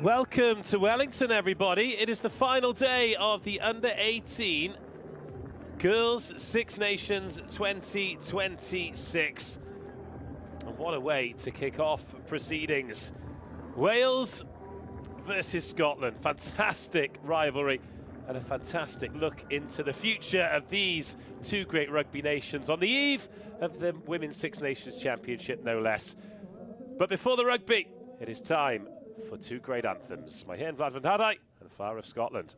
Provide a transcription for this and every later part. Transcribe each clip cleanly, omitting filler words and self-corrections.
Welcome to Wellington, everybody. It is the final day of the Under-18 Girls Six Nations 2026. And what a way to kick off proceedings. Wales versus Scotland. Fantastic rivalry and a fantastic look into the future of these two great rugby nations on the eve of the Women's Six Nations Championship, no less. But before the rugby, it is time for two great anthems. My hen Vlad van Hadai and Flower of Scotland.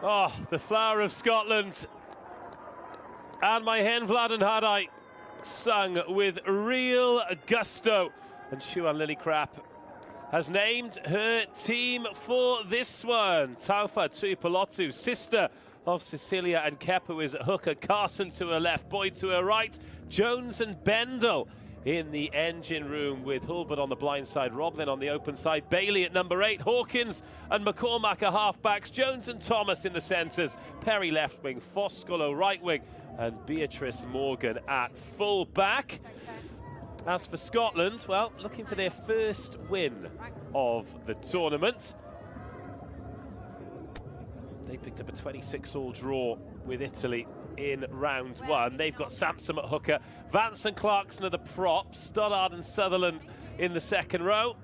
Oh, the Flower of Scotland and my hen Vlad van Hadai sung with real gusto. And Siwan Lillicrap has named her team for this one. Taufa Tuipulotu, sister of Cecilia and Kepa, is at hooker. Carson to her left, Boyd to her right. Jones and Bendel in the engine room with Hulbert on the blind side, Roblin on the open side, Bailey at number 8, Hawkins and McCormack are halfbacks, Jones and Thomas in the centres, Perry left wing, Foscolo right wing, and Beatrice Morgan at full back. As for Scotland, well, looking for their first win of the tournament. They picked up a 26-all draw with Italy in round one. They've got Sampson at hooker, Vance and Clarkson are the props, Stoddard and Sutherland in the second row.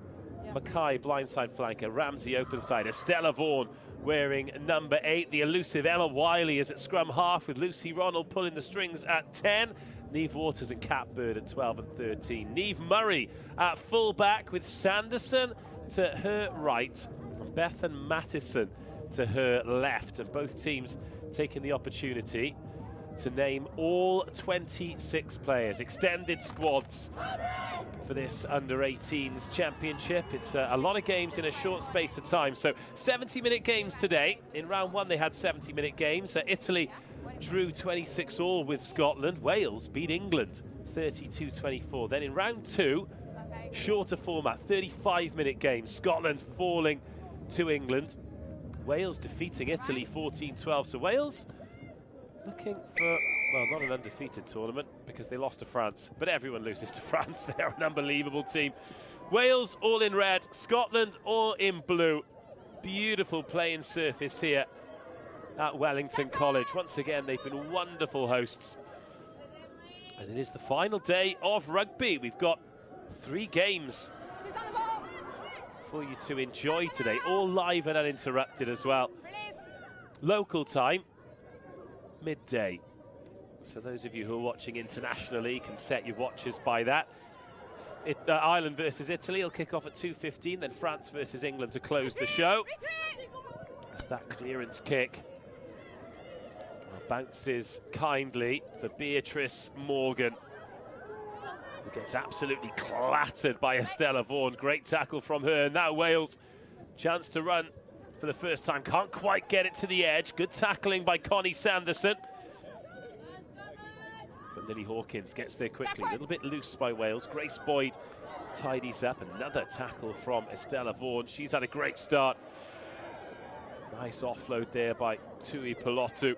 Mackay blindside flanker, Ramsey open side, Estella Vaughan wearing number 8. The elusive Emma Wiley is at scrum half with Lucy Ronald pulling the strings at 10. Neve Waters and Catbird at 12 and 13. Neve Murray at full back with Sanderson to her right and Bethan Mattison to her left. And both teams taking the opportunity to name all 26 players, extended squads for this Under-18s Championship. It's a lot of games in a short space of time. So 70-minute games today. In round one, they had 70-minute games. Italy drew 26-all with Scotland. Wales beat England 32-24. Then in round two, shorter format, 35-minute game. Scotland falling to England. Wales defeating Italy 14-12. So Wales looking for, well, not an undefeated tournament because they lost to France, but everyone loses to France. They're an unbelievable team. Wales all in red, Scotland all in blue. Beautiful playing surface here at Wellington College. Once again, they've been wonderful hosts. And it is the final day of rugby. We've got 3 games for you to enjoy today, all live and uninterrupted as well. Local time, midday. So those of you who are watching internationally can set your watches by that. Ireland versus Italy will kick off at 2:15, then France versus England to close the show. That's that clearance kick. Well, bounces kindly for Beatrice Morgan, who gets absolutely clattered by Estella Vaughan. Great tackle from her. Now Wales, chance to run for the first time. Can't quite get it to the edge. Good tackling by Connie Sanderson. But Lily Hawkins gets there quickly. A little bit loose by Wales. Grace Boyd tidies up. Another tackle from Estella Vaughan. She's had a great start. Nice offload there by Tui Pilotu,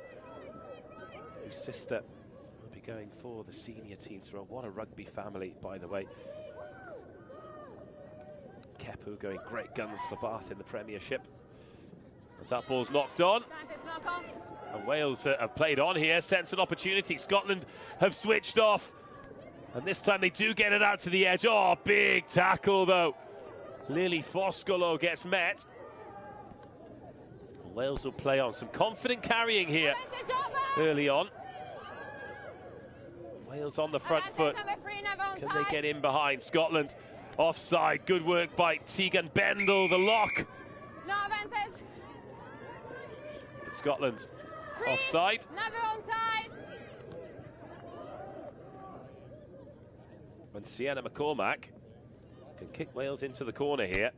whose sister will be going for the senior team to run. What a rugby family, by the way. Kepu going great guns for Bath in the Premiership. As that ball's knocked on. And Wales have played on here, sense an opportunity. Scotland have switched off. And this time they do get it out to the edge. Oh, big tackle though. Lily Foscolo gets met. Wales will play on. Some confident carrying here early on. Wales on the front foot. Can they get in behind? Scotland offside. Good work by Tegan Bendel, the lock. No advantage. Scotland offside. Never onside. And Sienna McCormack can kick Wales into the corner here.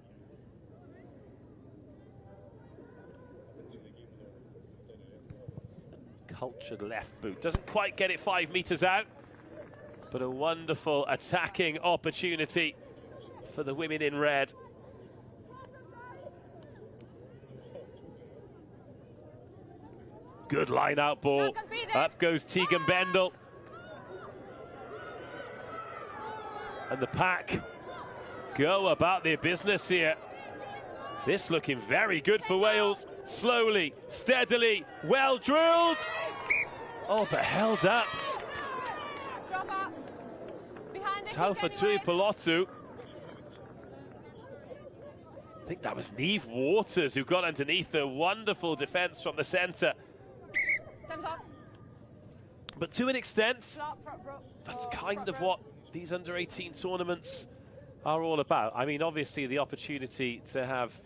Cultured left boot. Doesn't quite get it 5 meters out, but a wonderful attacking opportunity for the women in red. Good line out ball. Up goes Tegan Bendel. And the pack go about their business here. This looking very good for Wales. Slowly, steadily, well drilled. Oh, but held up. Taufa Tui Pilotu. I think that was Neve Waters who got underneath her. Wonderful defence from the centre. But to an extent, that's kind of what these under-18 tournaments are all about. I mean, obviously the opportunity to have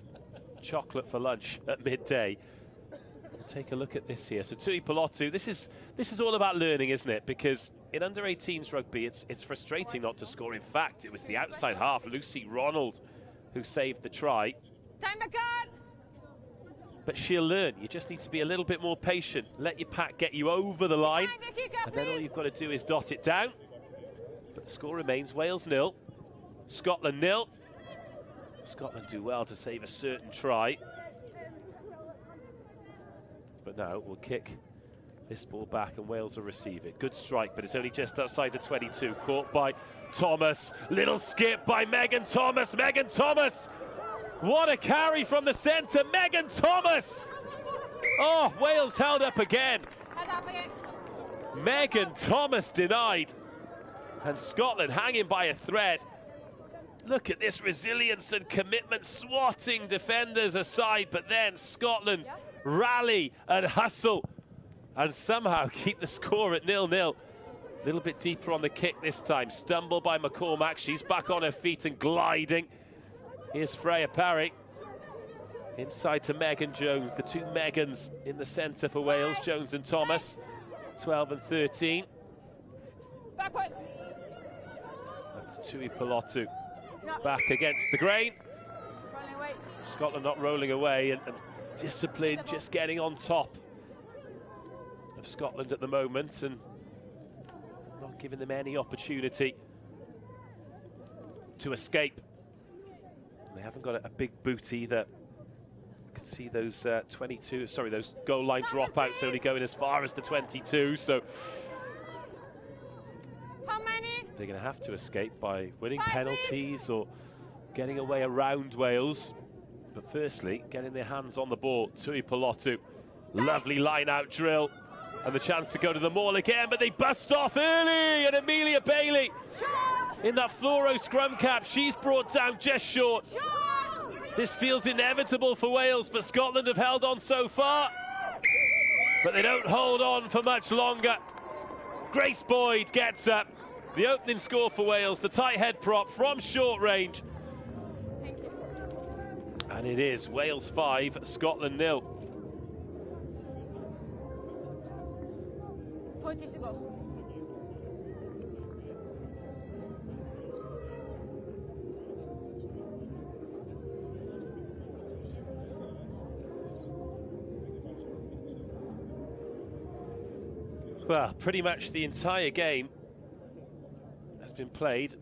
chocolate for lunch at midday. Take a look at this here. So Tui Pilotu, this is all about learning, isn't it? Because in under-18s rugby, it's frustrating not to score. In fact, it was the outside half, Lucy Ronald, who saved the try. Time to cut. But she'll learn. You just need to be a little bit more patient. Let your pack get you over the line, and then all you've got to do is dot it down. But the score remains Wales 0, Scotland 0. Scotland do well to save a certain try. But now we'll kick this ball back and Wales will receive it. Good strike, but it's only just outside the 22. Caught by Thomas. Little skip by Megan Thomas. Megan Thomas! What a carry from the centre. Megan Thomas! Oh, Wales held up again. Megan Thomas denied. And Scotland hanging by a thread. Look at this resilience and commitment, swatting defenders aside, but then Scotland rally and hustle and somehow keep the score at 0-0. A little bit deeper on the kick this time. Stumble by McCormack. She's back on her feet and gliding. Here's Freya Parry. Inside to Megan Jones. The two Megans in the centre for Wales, Jones and Thomas. 12 and 13. Backwards. That's Tui Pilotu. Back against the grain. Scotland not rolling away, and discipline just getting on top of Scotland at the moment and not giving them any opportunity to escape. And they haven't got a big boot either. You can see those those goal line dropouts only going as far as the 22. So How many? they're going to have to escape by winning penalties or getting away around Wales. But firstly, getting their hands on the ball. Tui Pilotu, lovely line-out drill. And the chance to go to the maul again, but they bust off early. And Amelia Bailey in that fluoro scrum cap, she's brought down just short. This feels inevitable for Wales, but Scotland have held on so far. But they don't hold on for much longer. Grace Boyd gets up. The opening score for Wales, the tight head prop from short range. And it is Wales 5, Scotland 0. 40 to go. Well, pretty much the entire game has been played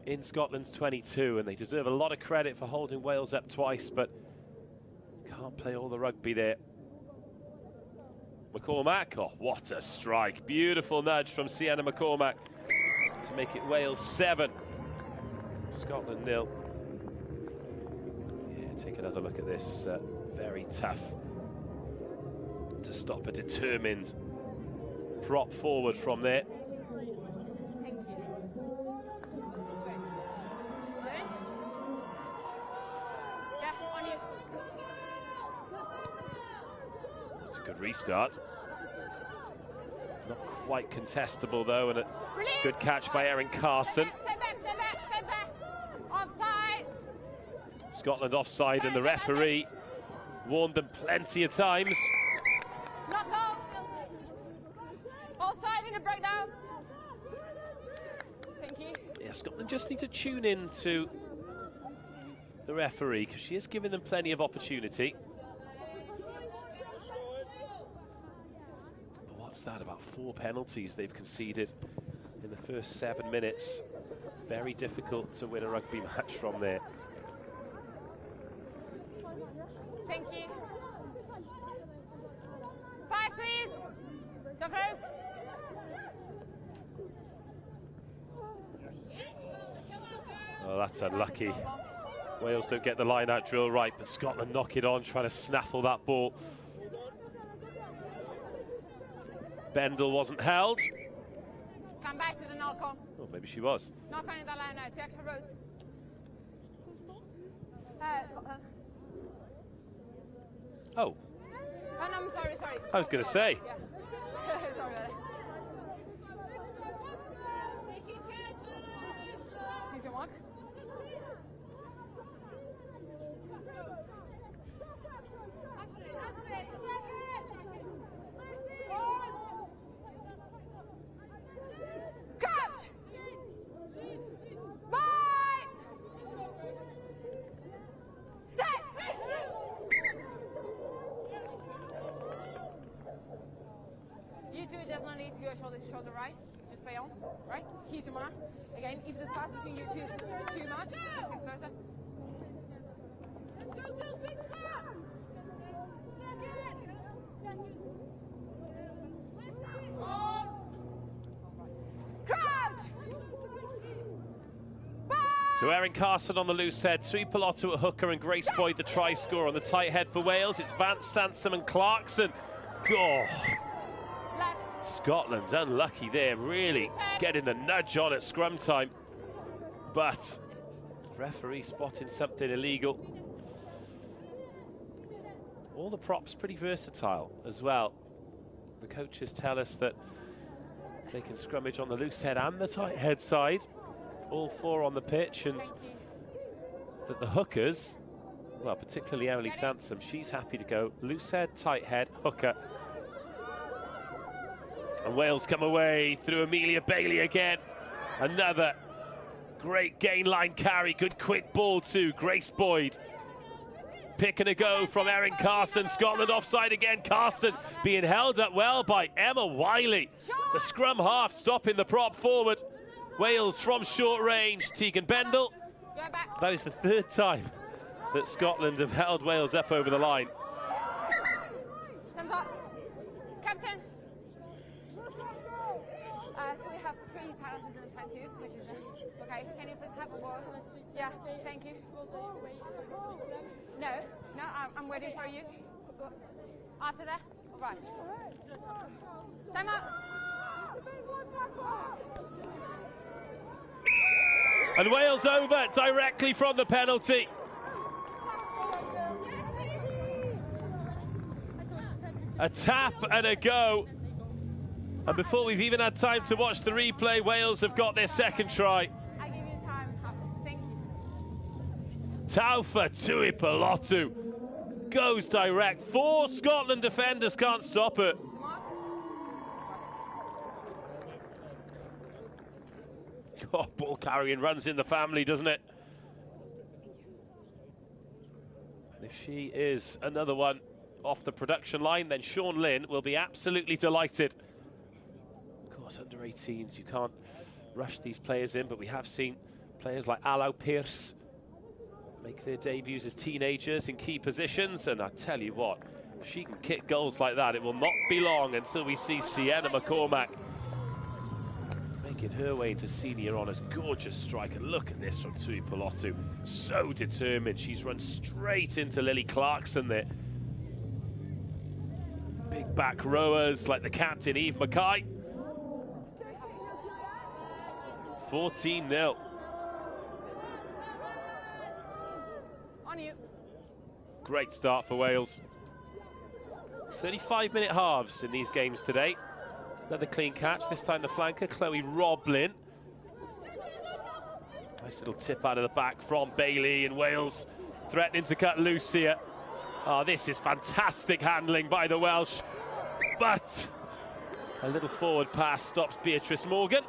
in Scotland's 22, and they deserve a lot of credit for holding Wales up twice, but can't play all the rugby there. McCormack, oh, what a strike. Beautiful nudge from Sienna McCormack to make it Wales 7, Scotland 0. Yeah, take another look at this. Very tough to stop a determined prop forward from there. Thank you. Yeah, on you. It's a good restart. Not quite contestable though, and a good catch by Erin Carson. Stay back. Offside. Scotland offside, and the referee warned them plenty of times. Knock out. Offside in a breakdown. Thank you. Yeah, Scotland just need to tune in to the referee, because she is giving them plenty of opportunity. But what's that, about 4 penalties they've conceded in the first 7 minutes. Very difficult to win a rugby match from there. Thank you. 5, please. Jokers. Oh, that's unlucky. Wales don't get the line-out drill right, but Scotland knock it on, trying to snaffle that ball. Bendel wasn't held. Come back to the knock-on. Oh, maybe she was. Knock-on in the line now. 2 extra rows. Scotland. Oh. Oh, no, I'm sorry. I was going to say. Yeah. Sorry about it. Here's your mark. Catch! Bye! Stay! You two does not need to go shoulder to shoulder, right? Just play on, right? Here's your mark. Again, if the space between you two is too much, just get closer. Let's go, Bill, big step! Crouch! So Erin Carson on the loose head, Tui Pilotu at hooker, and Grace Boyd the try scorer. On the tight head for Wales, it's Vance, Sansom and Clarkson. Oh. Scotland unlucky there, really getting the nudge on at scrum time. But referee spotting something illegal. All the props pretty versatile as well. The coaches tell us that they can scrummage on the loose head and the tight head side. All 4 on the pitch, and that the hookers, well, particularly Emily Sansom, she's happy to go loose head, tight head, hooker. And Wales come away through Amelia Bailey again. Another great gain line carry, good quick ball to Grace Boyd. Pick and a go from Erin Carson. Scotland offside again. Carson being held up well by Emma Wiley. The scrum half stopping the prop forward. Wales from short range. Tegan Bendel That is the third time that Scotland have held Wales up over the line. Thumbs up. Captain. So we have 3 penalties in the 22s, which is okay. Can you please have a word? Yeah, thank you. No, I'm waiting for you. After that? All right. Time out. And Wales over directly from the penalty. A tap and a go. And before we've even had time to watch the replay, Wales have got their second try. I give you time. Thank you. Taufa Tuipulotu goes direct. 4 Scotland defenders can't stop it. Oh, ball carrying runs in the family, doesn't it? And if she is another one off the production line, then Sean Lynn will be absolutely delighted. Of course, under 18s, you can't rush these players in, but we have seen players like Allow Pearce make their debuts as teenagers in key positions, and I tell you what, if she can kick goals like that, it will not be long until we see Sienna McCormack making her way into senior honours. Gorgeous strike, and look at this from Tuipulotu. So determined, she's run straight into Lily Clarkson there. Big back rowers like the captain, Eve Mackay. 14-0. On you. Great start for Wales. 35-minute halves in these games today. Another clean catch, this time the flanker, Chloe Roblin. Nice little tip out of the back from Bailey, and Wales threatening to cut loose here. Oh, this is fantastic handling by the Welsh, but a little forward pass stops Beatrice Morgan.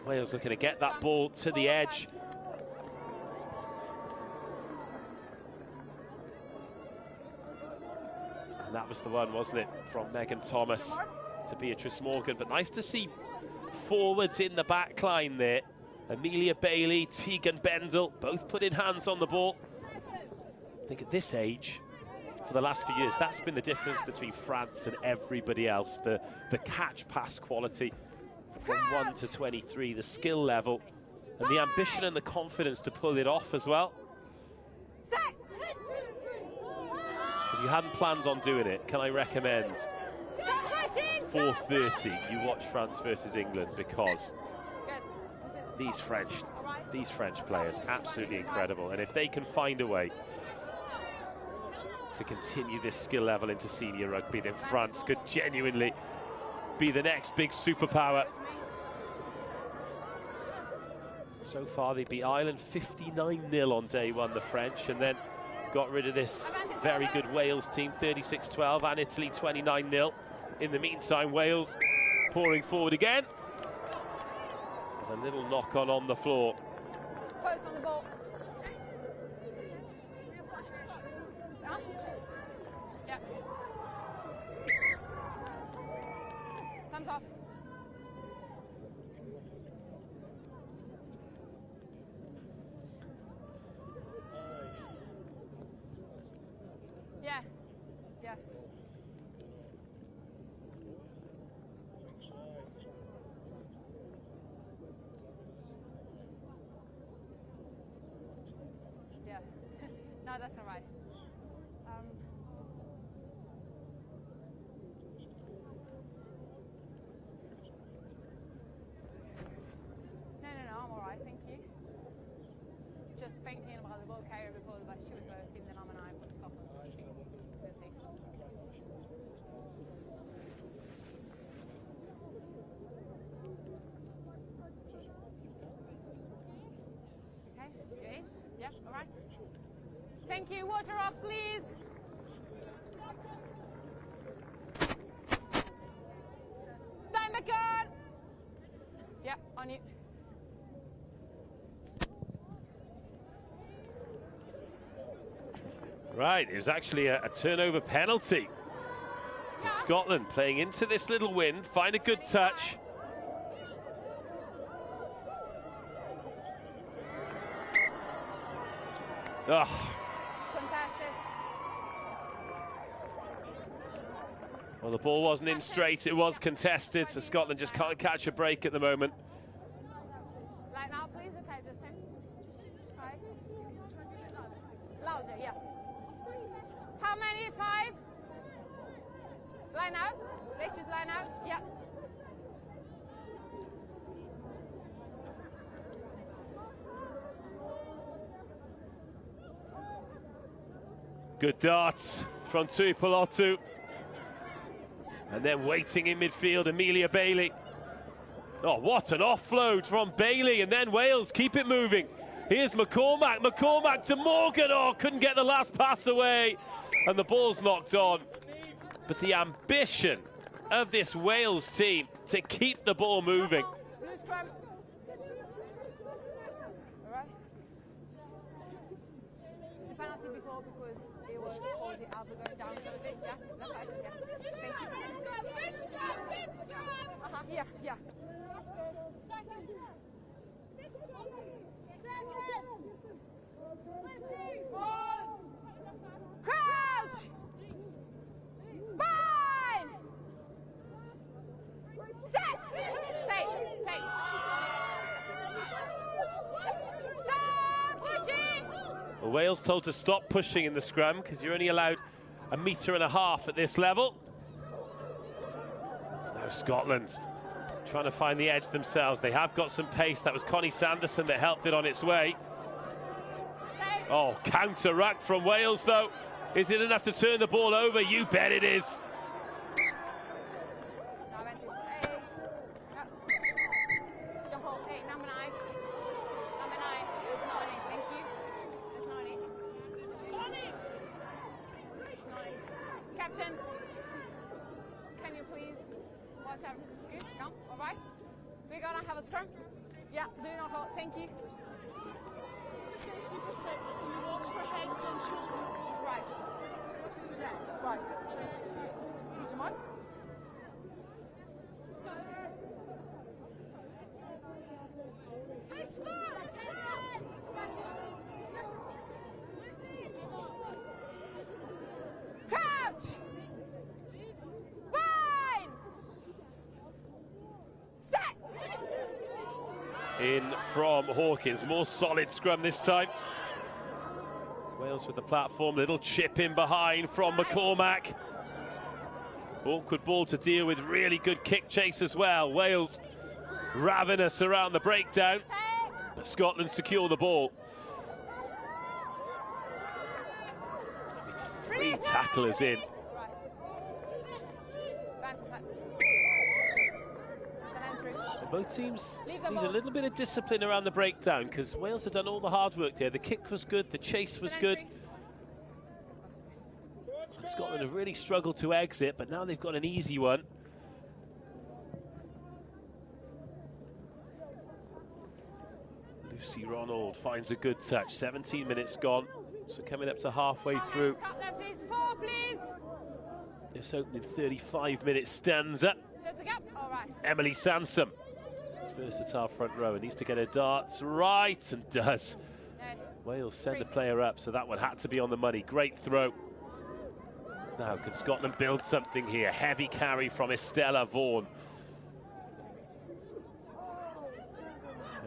Wales looking to get that ball to the edge. And that was the one, wasn't it, from Megan Thomas to Beatrice Morgan. But nice to see forwards in the back line there. Amelia Bailey, Tegan Bendel, both putting hands on the ball. I think at this age, for the last few years, that's been the difference between France and everybody else. The catch pass quality from 1 to 23, the skill level, and the ambition and the confidence to pull it off as well. If you hadn't planned on doing it, can I recommend 4:30 you watch France versus England, because these French players, absolutely incredible. And if they can find a way to continue this skill level into senior rugby, then France could genuinely be the next big superpower. So far they beat Ireland 59-0 on day one, the French, and then got rid of this very good Wales team 36-12, and Italy 29-0. In the meantime, Wales pouring forward again. And a little knock on the floor. Close on the ball. Yeah. Thumbs off. Yeah. Yeah. Yeah. No, that's all right. No, I'm all right, thank you. Just thinking about the ball carrier before, but she was working, then I'm an eye for Scotland. We'll see. Okay, you in? Yeah, all right. Thank you. Water off, please. Time back on. Yeah, on you. Right, it was actually a turnover penalty. And Scotland playing into this little wind, find a good touch. Oh. Contested. Well, the ball wasn't in straight, it was contested, so Scotland just can't catch a break at the moment. Right now, please. Okay, just him. Right. Louder, yeah. How many? 5? Line out. Let's just line out. Yeah. Good darts from Tuipulotu. And then waiting in midfield, Amelia Bailey. Oh, what an offload from Bailey, and then Wales keep it moving. Here's McCormack, McCormack to Morgan. Oh, couldn't get the last pass away, and the ball's knocked on. But the ambition of this Wales team to keep the ball moving. The penalty before because it was the elbow going down a bit. Yeah, that's right. Yeah. Thank you. Yeah, yeah. Crouch! Bind! Set! Stay! Stop pushing! Well, Wales told to stop pushing in the scrum because you're only allowed 1.5 meters at this level. Now Scotland trying to find the edge themselves. They have got some pace. That was Connie Sanderson that helped it on its way. Oh, counter ruck from Wales though. Is it enough to turn the ball over? You bet it is. Captain, can you please watch out for the scoop? No? All right. We're gonna have a scrum. Yeah, do not hold. Thank you. Can you watch for heads and shoulders? Right. It's too much to the neck. Right. Use your mic. Crouch! Wine! Set! In from Hawkins, more solid scrum this time. Wales with the platform, little chip in behind from McCormack. Awkward ball to deal with, really good kick chase as well. Wales ravenous around the breakdown, but Scotland secure the ball. I mean, 3 tacklers in. Both teams need a little bit of discipline around the breakdown because Wales have done all the hard work there. The kick was good, the chase was good. Scotland have really struggled to exit, but now they've got an easy one. Lucy Ronald finds a good touch. 17 minutes gone, so coming up to halfway through. This opening 35-minute stanza. Emily Sansom, versatile front row, needs to get her darts right, and does. Wales send a player up, so that one had to be on the money. Great throw. Now, can Scotland build something here? Heavy carry from Estella Vaughan.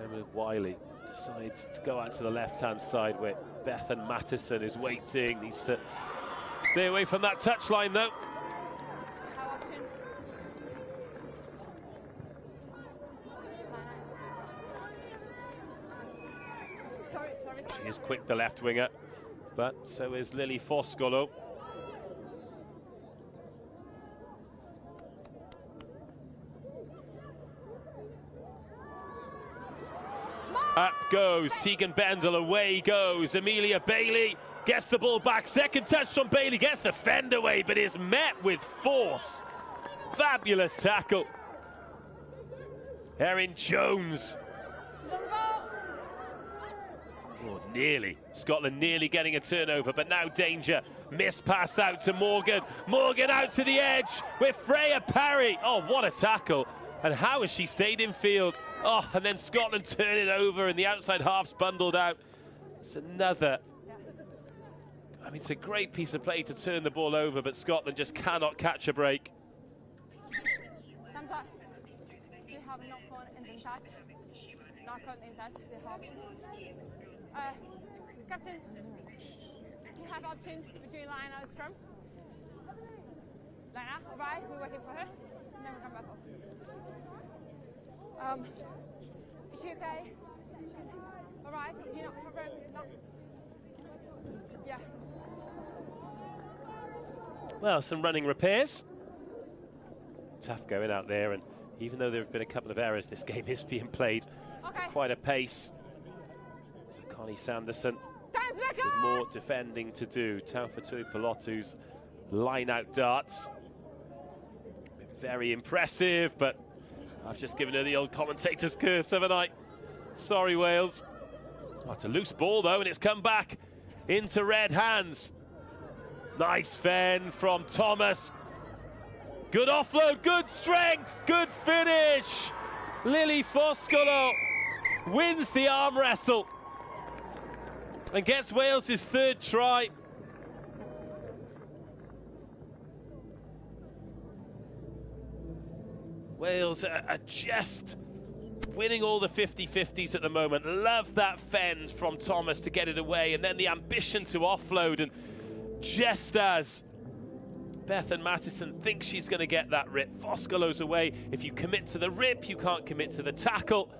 Emily Wiley decides to go out to the left-hand side where Bethan Mattison is waiting. Needs to stay away from that touchline, though. She is quick, the left winger, but so is Lily Foscolo. Up goes Tegan Bendel, away goes Amelia Bailey, gets the ball back, second touch from Bailey, gets the fend away, but is met with force. Fabulous tackle. Erin Jones. Oh, nearly. Scotland nearly getting a turnover, but now danger. Miss pass out to Morgan. Morgan out to the edge with Freya Parry. Oh, what a tackle. And how has she stayed in field? Oh, and then Scotland turn it over and the outside half's bundled out. It's another I mean, it's a great piece of play to turn the ball over, but Scotland just cannot catch a break. Thumbs up. We have not gone in touch. Not gone in touch. We have. Captain, you have option between line and scrum. Line up, alright, we're waiting for her. And then we come back up. Is she okay? Alright, you're not covering. No. Yeah. Well, some running repairs. Tough going out there, and even though there have been a couple of errors, this game is being played at quite a pace. So Connie Sanderson with more defending to do. Taufatu Pelotu's line-out darts. Very impressive, but I've just given her the old commentator's curse, haven't I? Sorry, Wales. Oh, it's a loose ball, though, and it's come back into red hands. Nice fend from Thomas. Good offload, good strength, good finish. Lily Foscolo wins the arm wrestle and gets Wales' third try. Wales are just winning all the 50-50s at the moment. Love that fend from Thomas to get it away, and then the ambition to offload. And just as Bethan Mattison thinks she's going to get that rip, Foscolo's away. If you commit to the rip, you can't commit to the tackle.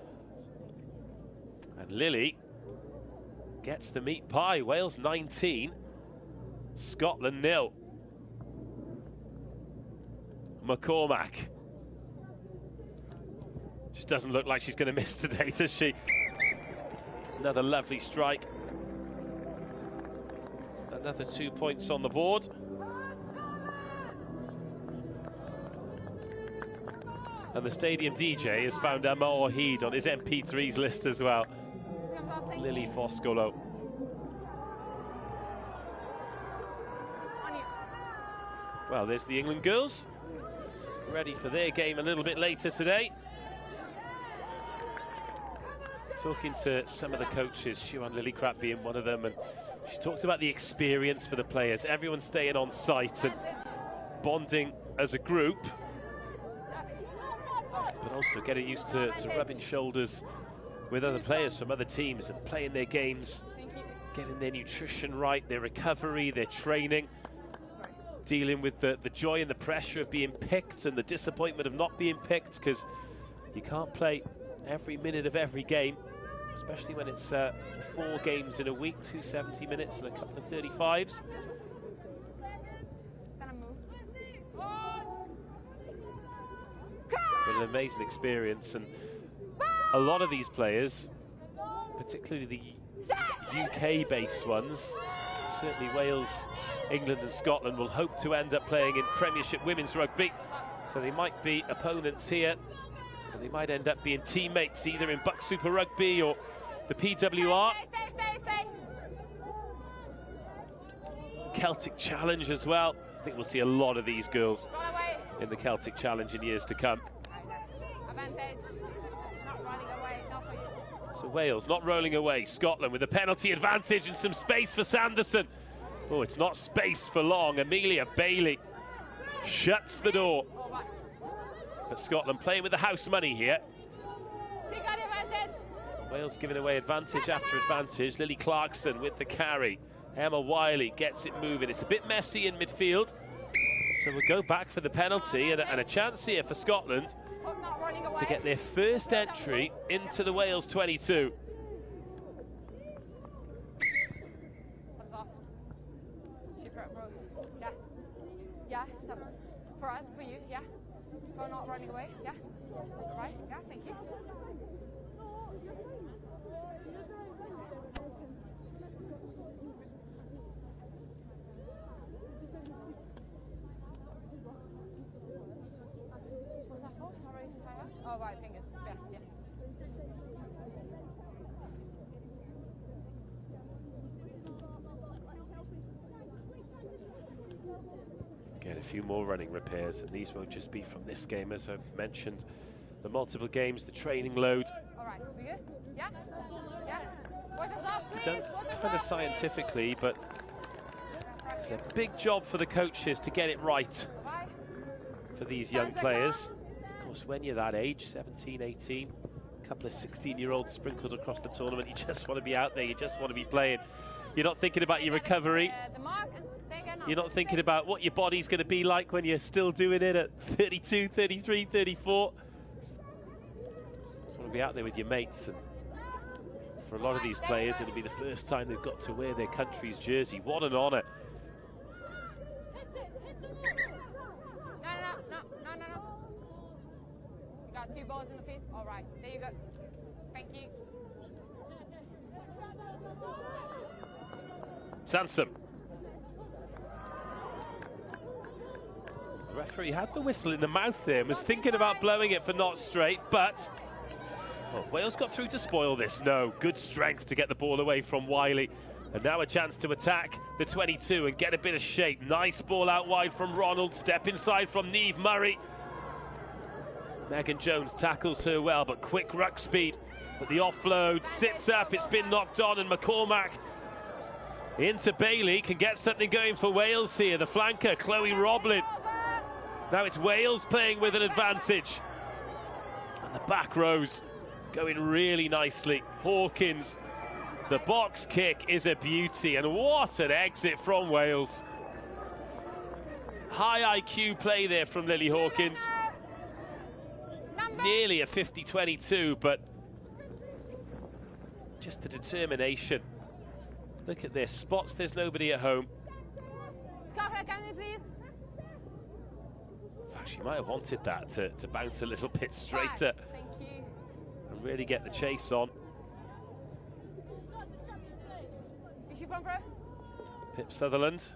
And Lily gets the meat pie. Wales 19, Scotland 0. McCormack. Just doesn't look like she's going to miss today, does she? Another lovely strike. Another 2 points on the board. And the stadium DJ has found Amma Ohid on his MP3s list as well. Lily Foscolo. Well, there's the England girls, ready for their game a little bit later today. Talking to some of the coaches, Siwan Lillicrap being one of them, and she talked about the experience for the players. Everyone staying on site and bonding as a group, but also getting used to rubbing shoulders with other players from other teams and playing their games, getting their nutrition right, their recovery, their training, dealing with the joy and the pressure of being picked and the disappointment of not being picked, because you can't play every minute of every game, especially when it's 4 games in a week, 2 70 minutes and a couple of 35s. But an amazing experience, and a lot of these players, particularly the UK-based ones, certainly Wales, England and Scotland, will hope to end up playing in Premiership Women's Rugby. So they might be opponents here, but they might end up being teammates either in Buck Super Rugby or the PWR. Celtic Challenge as well. I think we'll see a lot of these girls in the Celtic Challenge in years to come. So Wales not rolling away. Scotland with a penalty advantage and some space for Sanderson. Oh, it's not space for long. Amelia Bailey shuts the door. But Scotland playing with the house money here. Wales giving away advantage after advantage. Lily Clarkson with the carry. Emma Wiley gets it moving. It's a bit messy in midfield. So we'll go back for the penalty, and a chance here for Scotland to get their first entry into the Wales 22. Yeah, so for us, for you, yeah. For not running away, yeah. Right, yeah, thank you. What's that for? Sorry, oh, right, fingers, yeah, yeah. Get a few more running repairs, and these won't just be from this game, as I've mentioned. The multiple games, the training load. All right, we good? Yeah? Yeah? What is up, please? Done kind of scientifically, but It's a big job for the coaches to get it right for these young players. Of course, when you're that age, 17, 18, a couple of 16-year-olds sprinkled across the tournament, you just want to be out there, you just want to be playing. You're not thinking about your recovery. You're not thinking about what your body's going to be like when you're still doing it at 32, 33, 34. Just want to be out there with your mates. And for a lot of these players, it'll be the first time they've got to wear their country's jersey. What an honour. No. You got 2 balls in the field? All right, there you go. Thank you. Sansom. The referee had the whistle in the mouth there and was thinking about blowing it for not straight, but well, Wales got through to spoil this. No, good strength to get the ball away from Wiley. And now a chance to attack the 22 and get a bit of shape. Nice ball out wide from Ronald. Step inside from Niamh Murray. Megan Jones tackles her well, but quick ruck speed. But the offload sits up. It's been knocked on, and McCormack into Bailey can get something going for Wales here. The flanker, Chloe Roblin. Now it's Wales playing with an advantage. And the back rows going really nicely. Hawkins, the box kick is a beauty, and what an exit from Wales. High IQ play there from Lily Hawkins. Nearly a 50-22, but just the determination. Look at this, spots there's nobody at home. Please. In fact, she might have wanted that to bounce a little bit straighter. Thank you. And really get the chase on. Is she from, bro? Pip Sutherland.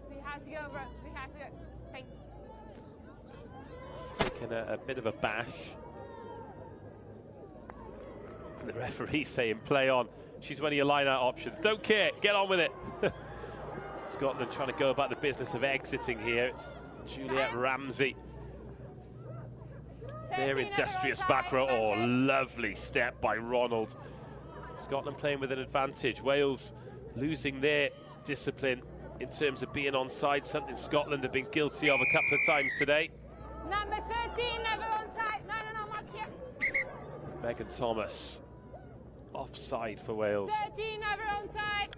We have to go, bro. We have to go. Thank you. It's taken a bit of a bash. And the referee saying play on. She's one of your line-out options. Don't care, get on with it. Scotland trying to go about the business of exiting here. It's Juliet Ramsey. Their industrious back row. Oh, lovely step by Ronald. Scotland playing with an advantage. Wales losing their discipline in terms of being onside, something Scotland have been guilty of a couple of times today. Number 13, never onside. No, mark here. Megan Thomas, offside for Wales. 13, never onside.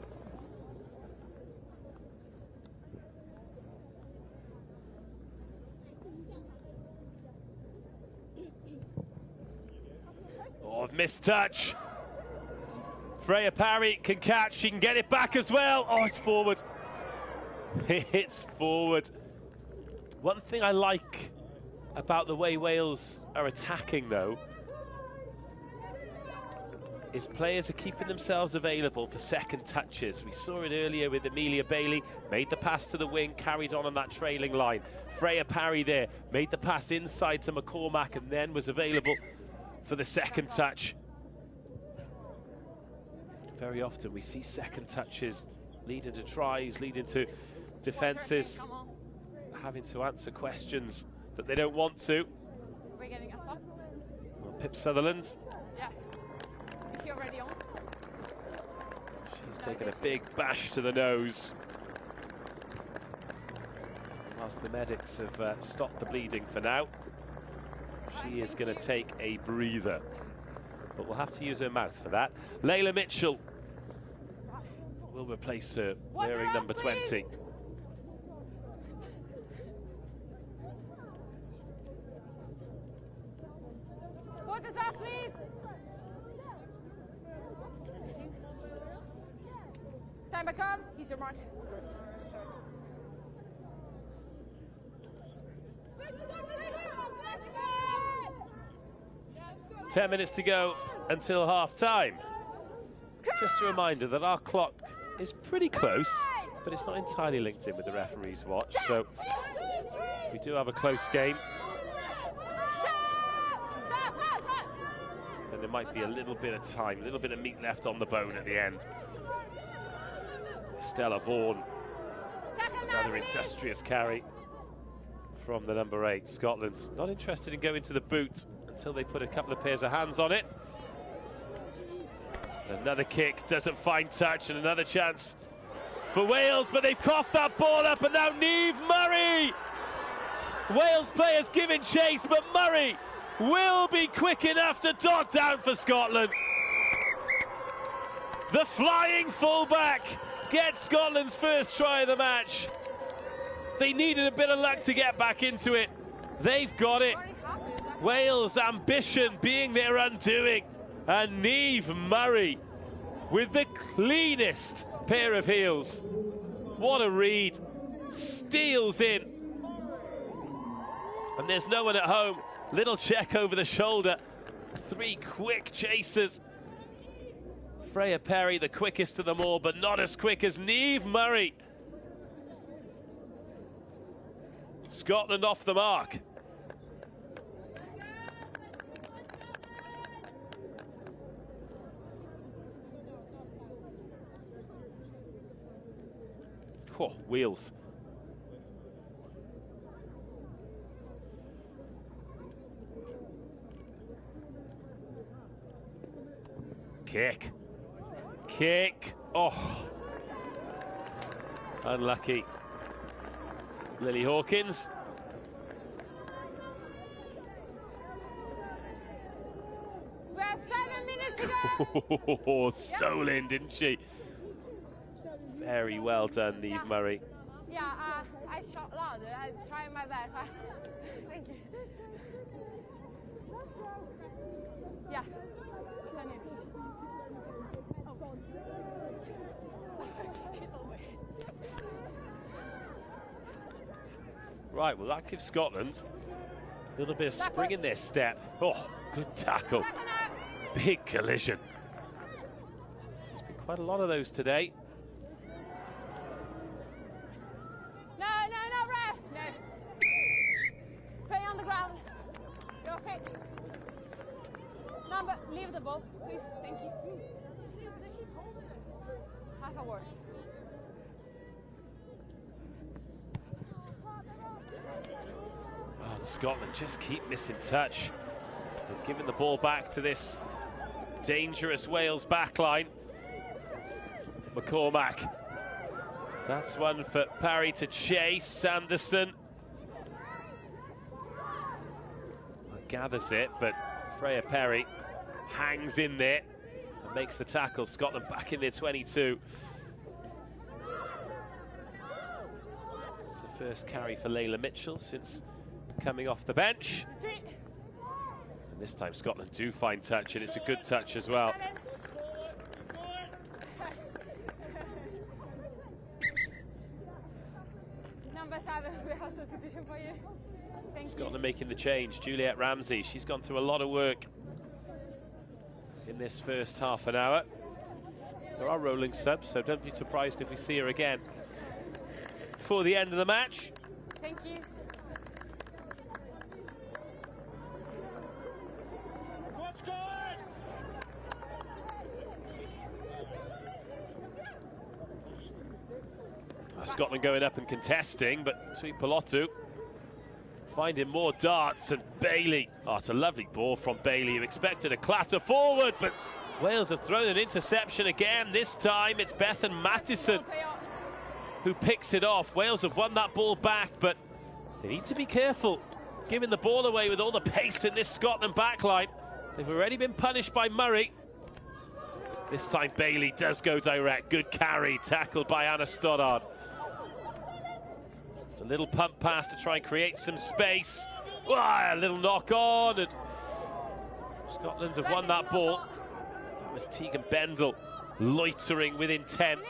Oh, missed touch. Freya Parry can catch, she can get it back as well. Oh, it's forward. It's forward. One thing I like about the way Wales are attacking, though, is players are keeping themselves available for second touches. We saw it earlier with Amelia Bailey, made the pass to the wing, carried on that trailing line. Freya Parry there, made the pass inside to McCormack and then was available for the second touch. Very often we see second touches leading to tries, leading to defences having to answer questions that they don't want to. We're getting us up. Well, Pip Sutherland. Yeah. Is she already on? She's taken a big bash to the nose. Whilst the medics have stopped the bleeding for now, she is going to take a breather. But we'll have to use her mouth for that. Layla Mitchell will replace her, wearing number 20. What is that, please? Time back up. He's your mark. 10 minutes to go until half-time. Just a reminder that our clock is pretty close, but it's not entirely linked in with the referee's watch, so we do have a close game. Then there might be a little bit of time, a little bit of meat left on the bone at the end. Stella Vaughan, another industrious carry from the number 8. Scotland not interested in going to the boot until they put a couple of pairs of hands on it. Another kick, doesn't find touch, and another chance for Wales, but they've coughed that ball up, and now Niamh Murray. Wales players giving chase, but Murray will be quick enough to dot down for Scotland. The flying fullback gets Scotland's first try of the match. They needed a bit of luck to get back into it. They've got it. Wales' ambition being their undoing. And Niamh Murray with the cleanest pair of heels. What a read. Steals in. And there's no one at home. Little check over the shoulder. 3 quick chasers. Freya Perry, the quickest of them all, but not as quick as Niamh Murray. Scotland off the mark. Oh, wheels. Kick. Kick. Oh. Unlucky. Lily Hawkins. We have 7 minutes to go. Oh, stolen, didn't she? Very well done, Niamh Murray. Yeah, I shot louder. I tried my best. Thank you. Yeah. Right, well, that gives Scotland a little bit of spring in their step. Oh, good tackle. Big collision. There's been quite a lot of those today. No, ref. No. Play on the ground. You're okay. No, but leave the ball, please. Thank you. Half a word. Oh, Scotland just keep missing touch. And giving the ball back to this dangerous Wales backline. McCormack. That's one for Parry to chase. Sanderson gathers it, but Freya Perry hangs in there and makes the tackle. Scotland back in their 22. It's the first carry for Layla Mitchell since coming off the bench. And this time Scotland do find touch, and it's a good touch as well. Number 7, we have substitution for you. Thank Scotland you. making the change. Juliet Ramsey, she's gone through a lot of work in this first half an hour. There are rolling subs, so don't be surprised if we see her again before the end of the match. Thank you. Scotland going up and contesting, but Tuipulotu finding more darts, and Bailey. Oh, it's a lovely ball from Bailey. You expected a clatter forward, but Wales have thrown an interception again. This time it's Bethan Mattison who picks it off. Wales have won that ball back, but they need to be careful giving the ball away with all the pace in this Scotland backline. They've already been punished by Murray. This time Bailey does go direct. Good carry, tackled by Anna Stoddard. It's a little pump pass to try and create some space. A little knock on, and Scotland have won that ball. That was Tegan Bendel loitering with intent.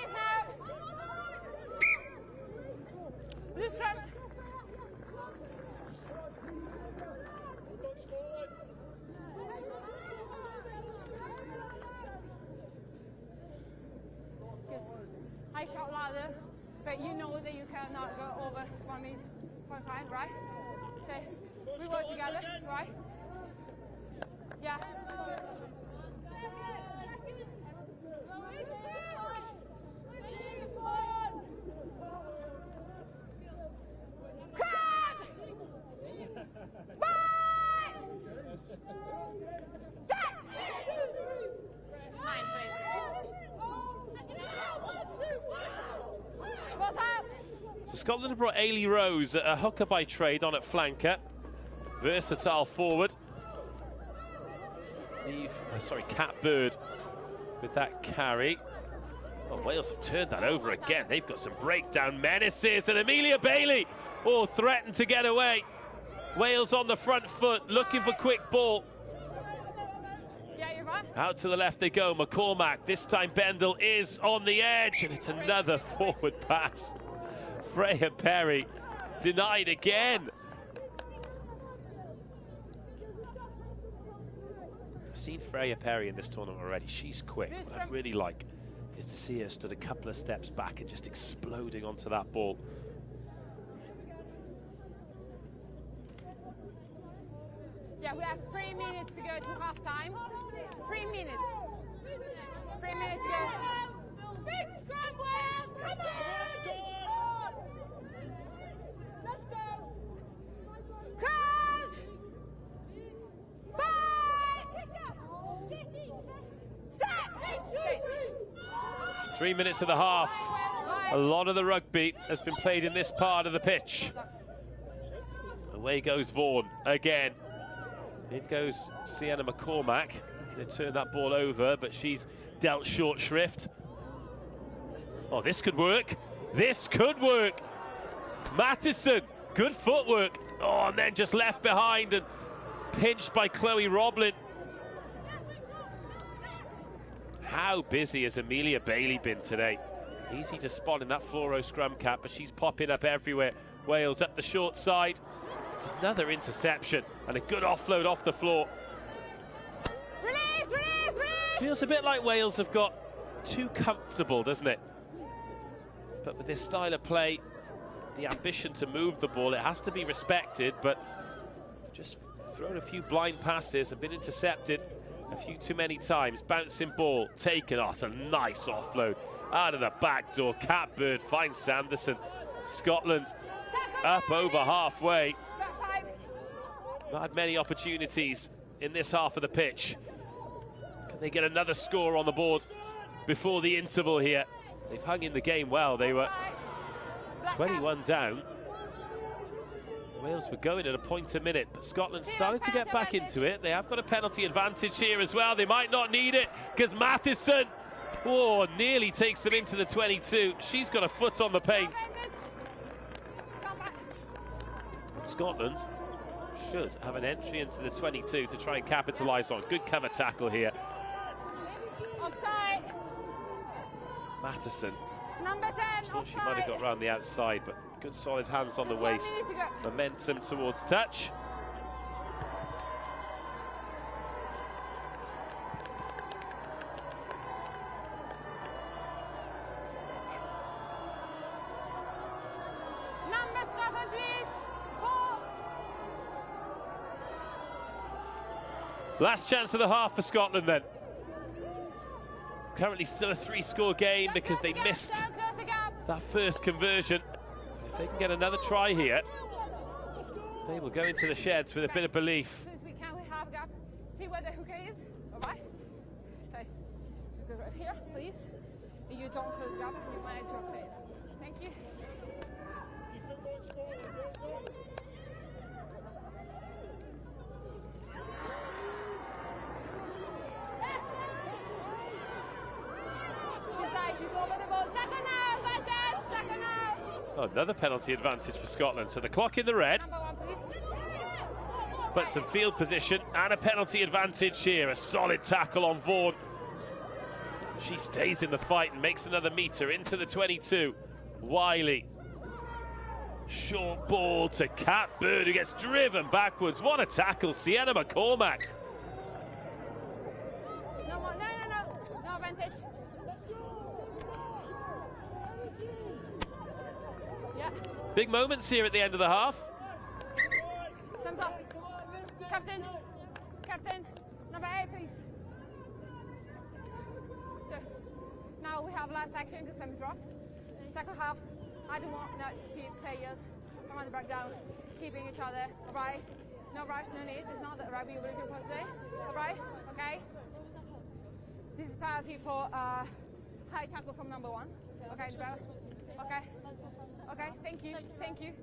I shout louder, but you know that you cannot go over 1 minute, 1.5, right? So we work together, right? Yeah. So Scotland have brought Ailey Rose, a hooker by trade, on at flanker. Versatile forward. Cat Bird with that carry. Oh, Wales have turned that over again. They've got some breakdown menaces, and Amelia Bailey, threatened to get away. Wales on the front foot, looking for quick ball. Out to the left they go, McCormack. This time Bendel is on the edge, and it's another forward pass. Freya Perry denied again. I've seen Freya Perry in this tournament already. She's quick. What I'd really like is to see her stood a couple of steps back and just exploding onto that ball. Yeah, we have 3 minutes to go to half time. 3 minutes. 3 minutes to go. Big scramble! Come on! Let's go! Let's go! Crash! Back! 3 minutes of the half. A lot of the rugby has been played in this part of the pitch. Away goes Vaughan again. In goes Sienna McCormack. Going to turn that ball over, but she's dealt short shrift. Oh, this could work. This could work. Mattison, good footwork. Oh, and then just left behind and pinched by Chloe Roblin. How busy has Amelia Bailey been today? Easy to spot in that fluoro scrum cap, but she's popping up everywhere. Wales up the short side. It's another interception and a good offload off the floor. Release, release, release! Feels a bit like Wales have got too comfortable, doesn't it? But with this style of play, the ambition to move the ball, it has to be respected, but just thrown a few blind passes and been intercepted a few too many times. Bouncing ball taken. Oh, it's a nice offload out of the back door. Catbird finds Sanderson. Scotland up over halfway. Not had many opportunities in this half of the pitch. Can they get another score on the board before the interval here? They've hung in the game well. They were 21 down. Wales were going at a point a minute, but Scotland started to get back into it. They have got a penalty advantage here as well. They might not need it because Mattison, nearly takes them into the 22. She's got a foot on the paint. Scotland should have an entry into the 22 to try and capitalise on. Good cover tackle here. Offside. Mattison. Number 10, Thought she might have got round the outside, but good solid hands on the waist. Momentum towards touch. Number Scotland, please. 4. Last chance of the half for Scotland then. Currently still a 3-score game because they missed that first conversion. If they can get another try here, they will go into the sheds with a bit of belief. We have a gap. See where the hooker is. Alright. So go right here, please. You don't close the gap, you manage your place. Thank you. She's over the ball. Second now, Vantage, second now. Oh, another penalty advantage for Scotland. So the clock in the red. Number 1, please. But some field position and a penalty advantage here. A solid tackle on Vaughan. She stays in the fight and makes another meter into the 22. Wiley. Short ball to Catbird, who gets driven backwards. What a tackle, Sienna McCormack. No Vantage. Yeah. Big moments here at the end of the half. Thumbs up. Captain. Captain. Number 8, please. So, now we have last action because time is rough. Second half, I don't want to see players around the back down, keeping each other, alright? No rush, no need. It's not the rugby we're looking for today, alright? Okay? This is penalty for high tackle from number 1. Okay, Isabella? Okay. Okay, thank you. Thank you.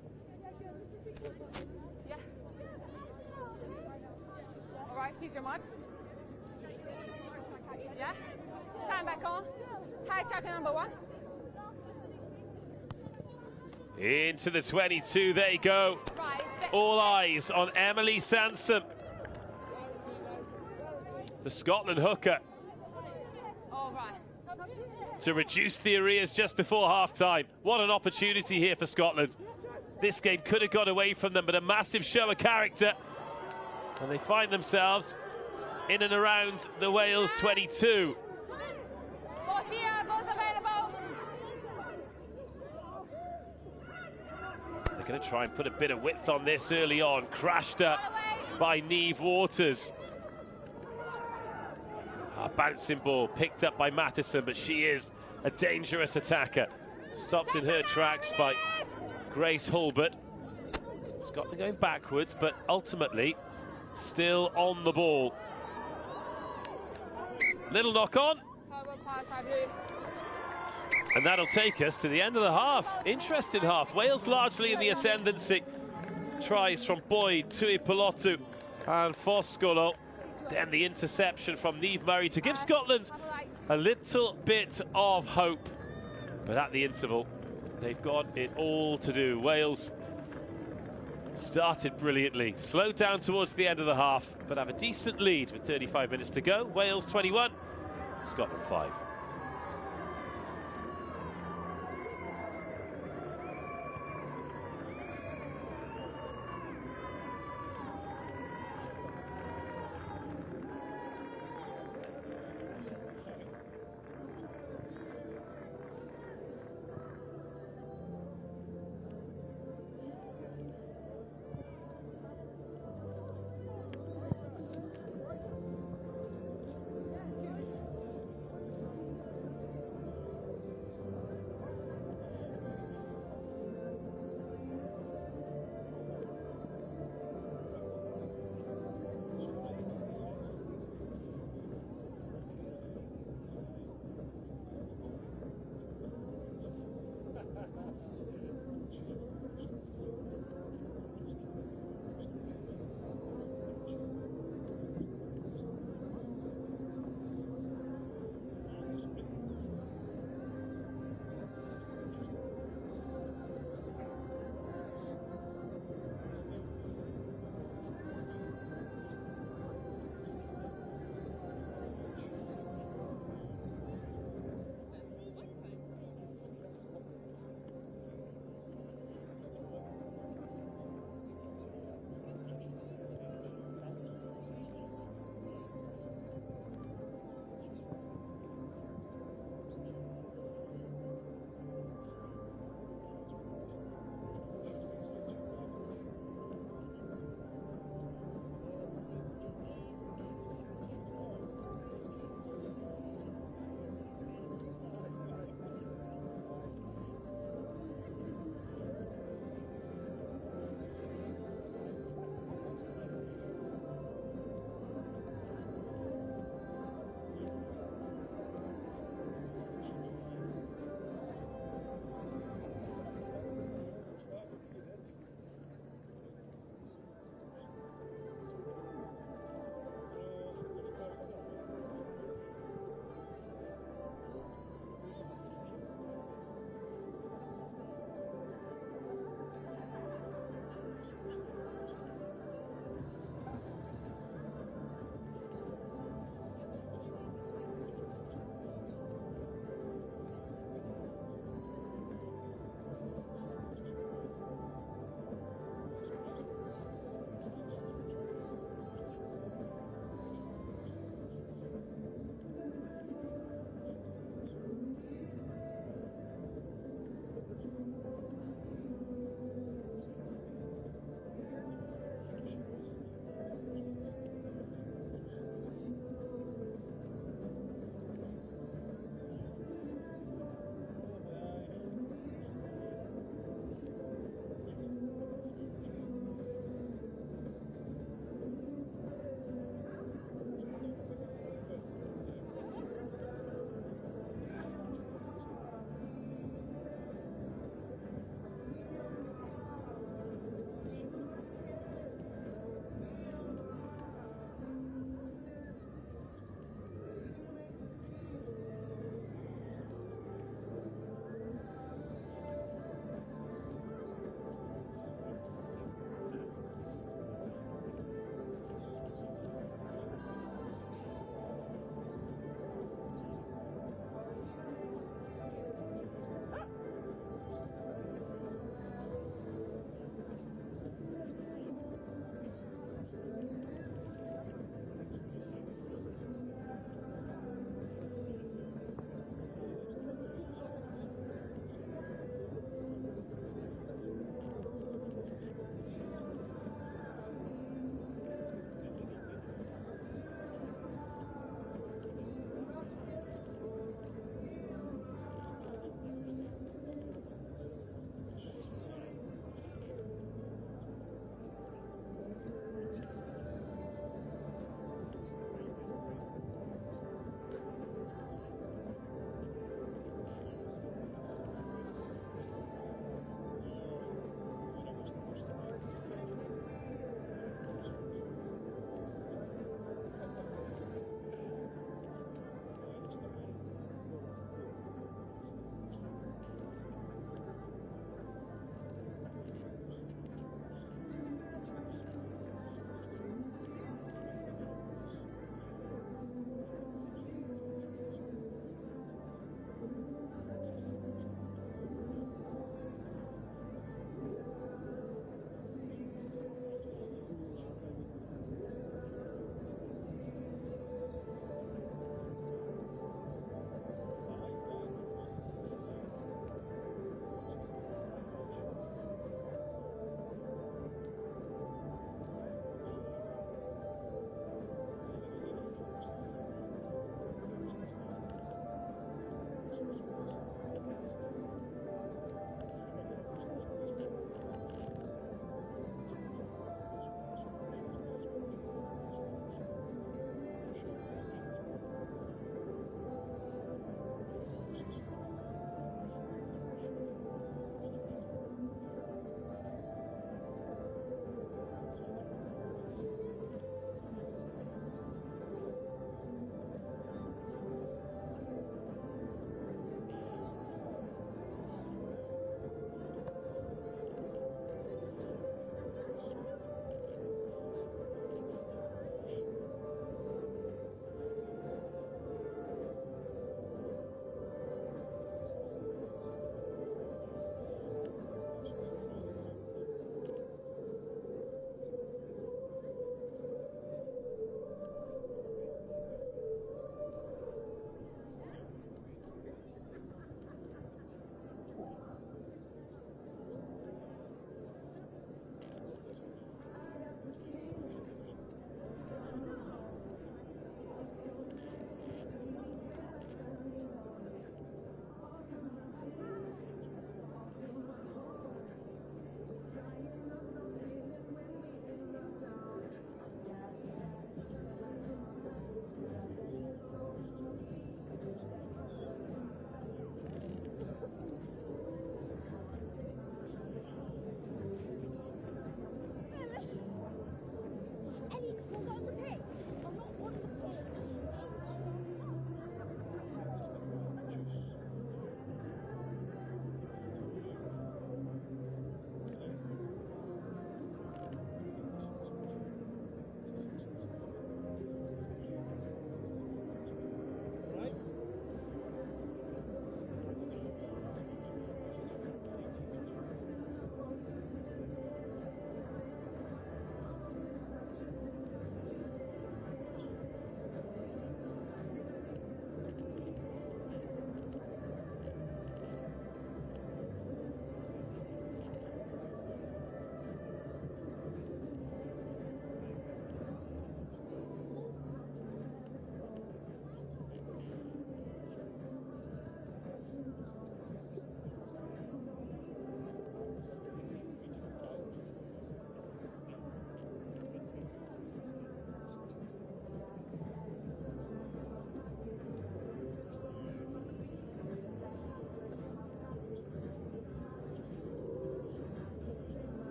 Yeah. All right, here's your mark. Yeah. Time back on. High tackle number 1. Into the 22 they go. Right. All eyes on Emily Sansom, the Scotland hooker, All right. to reduce the arrears just before half-time. What an opportunity here for Scotland. This game could have got away from them, but a massive show of character. And they find themselves in and around the Wales 22. Boss here, boss available. They're going to try and put a bit of width on this early on. Crashed up by Niamh Waters. A bouncing ball picked up by Matheson, but she is a dangerous attacker. Stopped in her tracks by Grace Hulbert. Scotland going backwards, but ultimately still on the ball. Little knock on. And that'll take us to the end of the half. Interesting half. Wales largely in the ascendancy. Tries from Boyd, Tuipulotu and Foscolo. Then the interception from Niamh Murray to give Scotland a little bit of hope. But at the interval, they've got it all to do. Wales started brilliantly, slowed down towards the end of the half, but have a decent lead with 35 minutes to go. Wales 21, Scotland 5.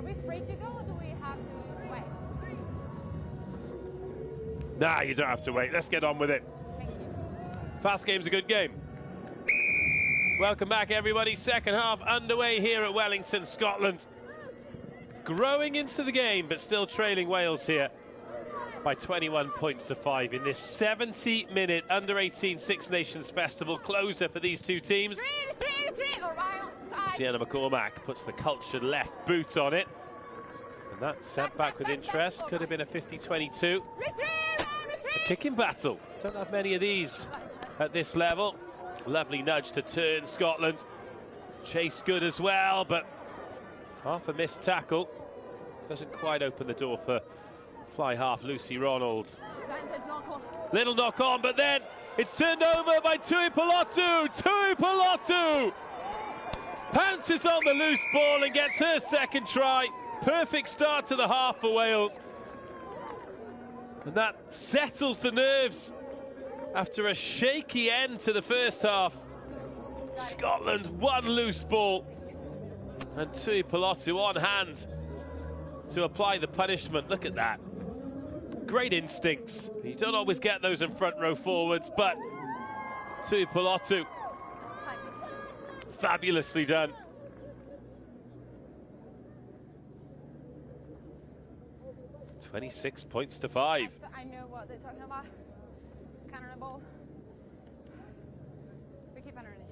Are we free to go or do we have to wait? Nah, you don't have to wait. Let's get on with it. Thank you. Fast game's a good game. Welcome back, everybody. Second half underway here at Wellington, Scotland. Growing into the game, but still trailing Wales here by 21 points to 5 in this 70-minute Under-18 Six Nations Festival closer for these two teams. Retreat, all right. Sienna McCormack puts the cultured left boot on it. And that sent back with interest. Could have been a 50-22. A kicking battle. Don't have many of these at this level. Lovely nudge to turn Scotland. Chase good as well, but half a missed tackle. Doesn't quite open the door for fly half Lucy Ronald. Little knock on, but then it's turned over by Tuipulotu. Tuipulotu pounces on the loose ball and gets her second try. Perfect start to the half for Wales. And that settles the nerves after a shaky end to the first half. Scotland, one loose ball. And Tuipulotu on hand to apply the punishment. Look at that. Great instincts. You don't always get those in front row forwards, but Tuipulotu, fabulously done. $26 points to 5. I know what they're talking about. Counter the ball. We keep underneath.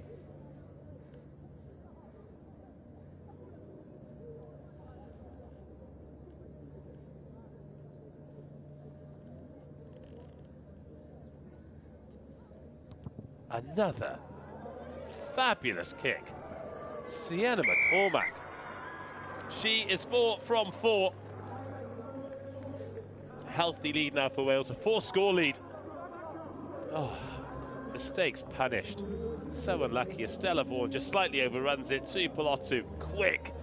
Another fabulous kick. Sienna McCormack. She is 4 from 4. Healthy lead now for Wales, a 4-score lead. Oh, mistakes punished. So unlucky. Estella Vaughan just slightly overruns it. Tuipulotu, quick,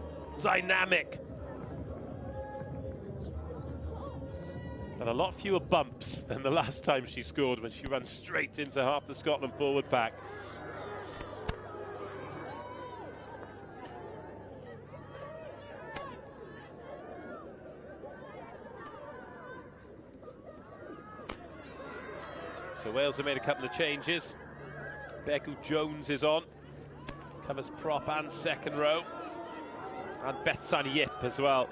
dynamic. And a lot fewer bumps than the last time she scored when she runs straight into half the Scotland forward pack. So Wales have made a couple of changes. Beku Jones is on. Covers prop and second row. And Betsan Yip as well.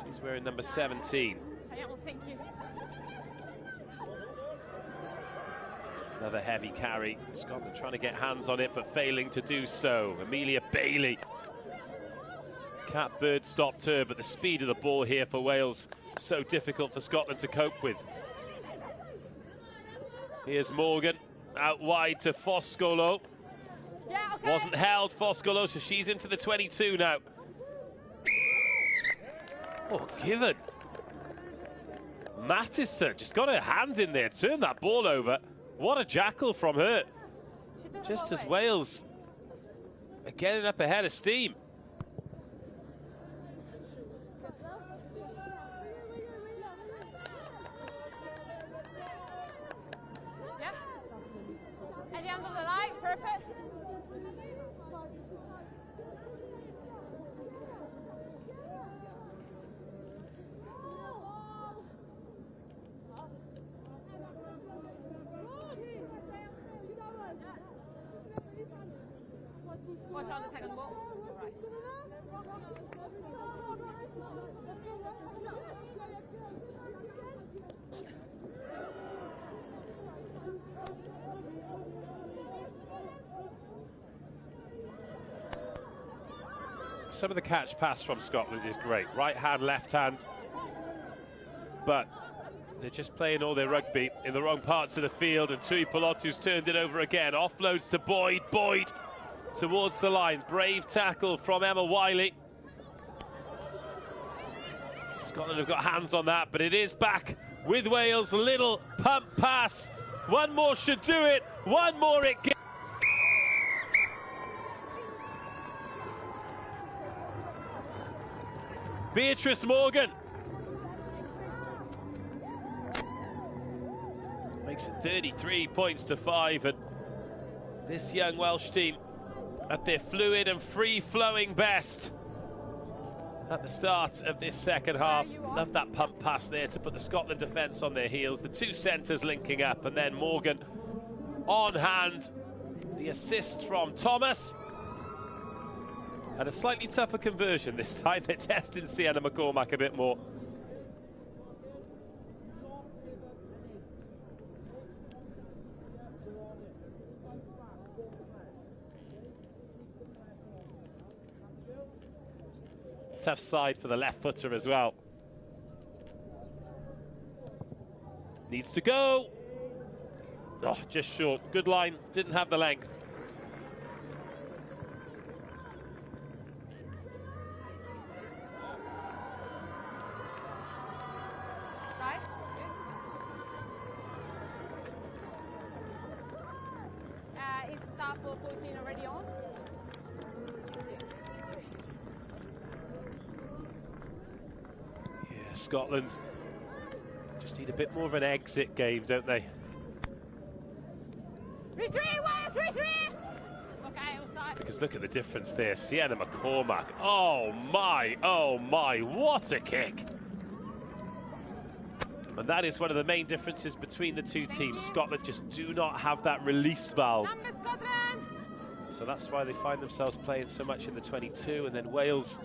She's wearing number 17. Thank you. Another heavy carry. Scotland trying to get hands on it, but failing to do so. Amelia Bailey. Catbird stopped her, but the speed of the ball here for Wales, so difficult for Scotland to cope with. Here's Morgan, out wide to Foscolo. Yeah, okay. Wasn't held, Foscolo, so she's into the 22 now. Oh, given. Mattison just got her hand in there, turned that ball over. What a jackal from her. Just as Wales are getting up ahead of steam. Yeah. At the end of the line, perfect. Watch out the second ball. All right. Some of the catch pass from Scotland is great. Right hand, left hand. But they're just playing all their rugby in the wrong parts of the field, and Tuipulotu's turned it over again. Offloads to Boyd. Boyd towards the line. Brave tackle from Emma Wiley. Scotland have got hands on that, but it is back with Wales. Little pump pass. One more should do it. One more it gets. Beatrice Morgan makes it 33 points to 5, and this young Welsh team at their fluid and free-flowing best. at the start of this second half. Love that pump pass there to put the Scotland defence on their heels. The two centres linking up, and then Morgan on hand. The assist from Thomas. And a slightly tougher conversion this time. They're testing Sienna McCormack a bit more. Tough side for the left footer as well. Needs to go. Oh, just short. Good line. Didn't have the length. Right. Is the start for 14 already on? Yeah, Scotland just need a bit more of an exit game, don't they? Retreat, Wales, retreat! Okay, outside. Because look at the difference there. Sienna McCormack. Oh my, what a kick. And that is one of the main differences between the two teams. Scotland just do not have that release valve. Number Scotland! So that's why they find themselves playing so much in the 22, and then Wales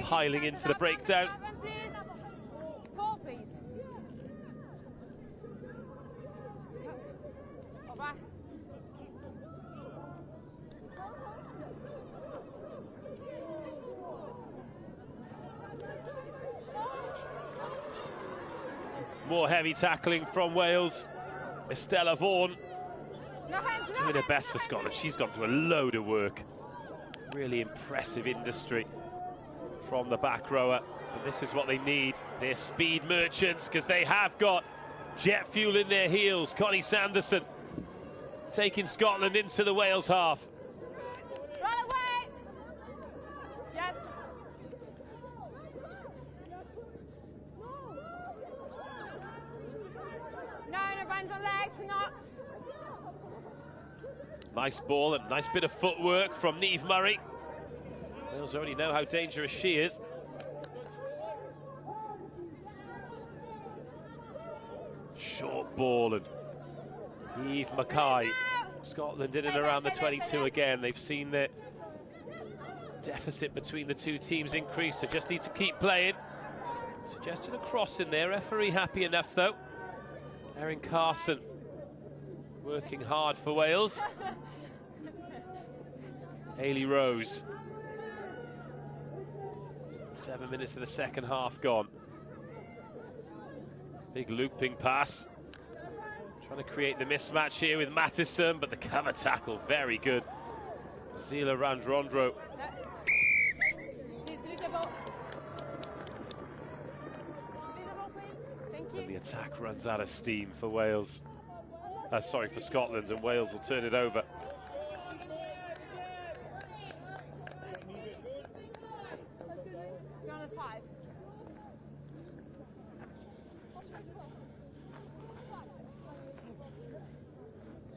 piling into the breakdown. 4, please. Over. More heavy tackling from Wales. Estella Vaughan doing her best for Scotland. She's gone through a load of work. Really impressive industry from the back rower. And this is what they need. They're speed merchants, because they have got jet fuel in their heels. Connie Sanderson taking Scotland into the Wales half. Run away! Yes. No bands on legs, not. Nice ball and nice bit of footwork from Niamh Murray. Wales already know how dangerous she is. Short ball, and Eve Mackay. Scotland in and around the 22 again. They've seen the deficit between the two teams increase, so just need to keep playing. Suggestion of cross in there. Referee happy enough though. Erin Carson working hard for Wales. Hayley Rose. 7 minutes of the second half gone. Big looping pass. Trying to create the mismatch here with Mattison, but the cover tackle, very good. Zila Randrondro. And the attack runs out of steam for Wales. Sorry, for Scotland, and Wales will turn it over. You're on the 5.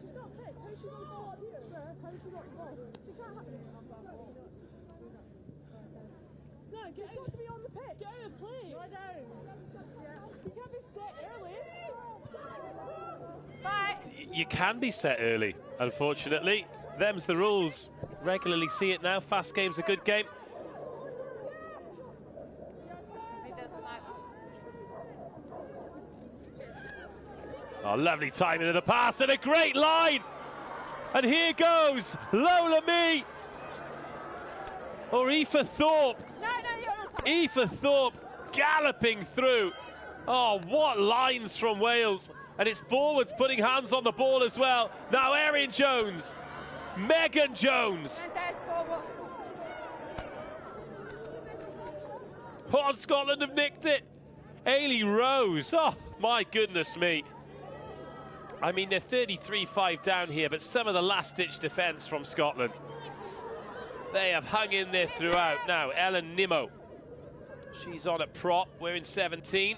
She's not fit. How she got the ball up here? How she got the ball? She can't have it. No, just got to be on the pitch. Get out and play. Lie down. You can't be set early. Bye. You can be set early, unfortunately. Them's the rules. Regularly see it now. Fast game's a good game. Oh, lovely timing of the pass and a great line. And here goes Lola Mee. Or Aoife Thorpe. No, you're not. Aoife Thorpe galloping through. Oh, what lines from Wales. And it's forwards putting hands on the ball as well. Now Erin Jones. Megan Jones. Oh, Scotland have nicked it. Hayley Rose. Oh, my goodness me. I mean, they're 33-5 down here, but some of the last-ditch defence from Scotland. They have hung in there throughout. Now, Ellen Nimmo. She's on at prop. We're in 17.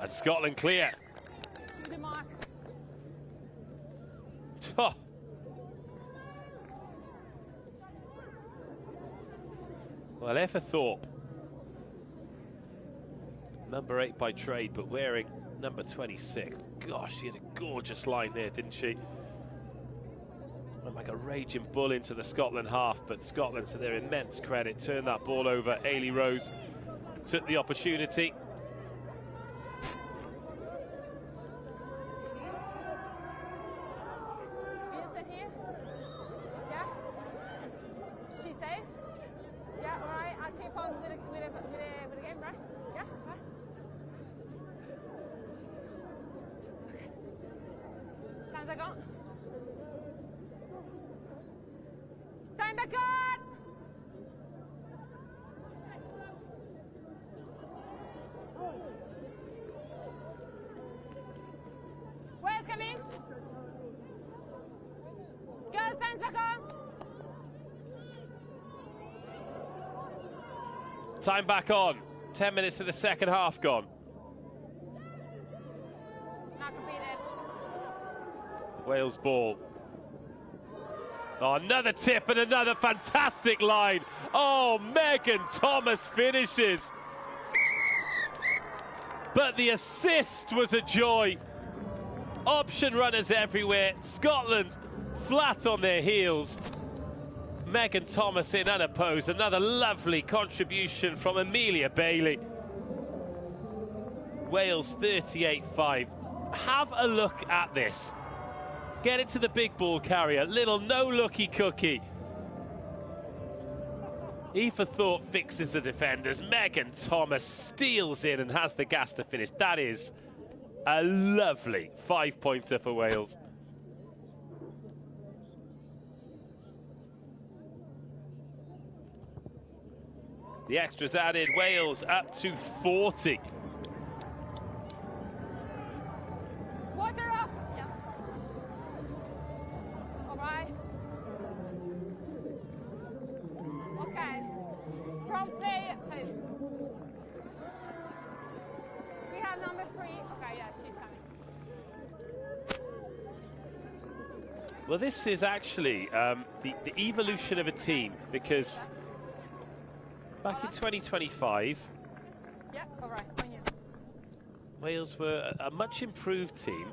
And Scotland clear. To the mark. Oh, Well, Everthorpe, number 8 by trade, but wearing number 26. Gosh, she had a gorgeous line there, didn't she? Went like a raging bull into the Scotland half, but Scotland, to their immense credit, turned that ball over. Ailey Rose took the opportunity. Time back on! Where's coming? Girls, time's back on! Time back on. 10 minutes of the second half gone. Not completed. Wales ball. Oh, another tip and another fantastic line. Oh, Megan Thomas finishes. But the assist was a joy. Option runners everywhere. Scotland flat on their heels. Megan Thomas in unopposed. Another lovely contribution from Amelia Bailey. Wales 38-5. Have a look at this. Get it to the big ball carrier. Little no-looky cookie. Aoife Thorpe fixes the defenders. Megan Thomas steals in and has the gas to finish. That is a lovely 5-pointer for Wales. The extras added. Wales up to 40. Water up! Yes. All right. Okay. From play, so we have number 3. Okay, yeah, she's coming. Well, this is actually the evolution of a team, because back in 2025, yeah, all right, on you. Wales were a much improved team,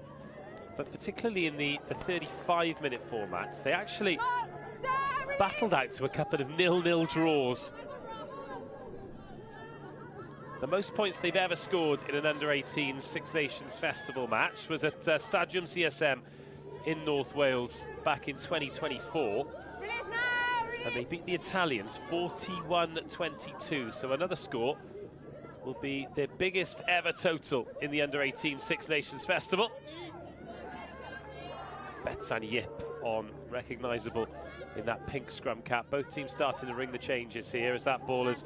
but particularly in the 35-minute formats, they actually battled out to a couple of 0-0 draws. The most points they've ever scored in an under-18 Six Nations Festival match was at Stadium CSM in North Wales back in 2024. And they beat the Italians 41-22, so another score will be their biggest ever total in the under-18 Six Nations Festival. Betsani Yip on recognisable in that pink scrum cap. Both teams starting to ring the changes here as that ball is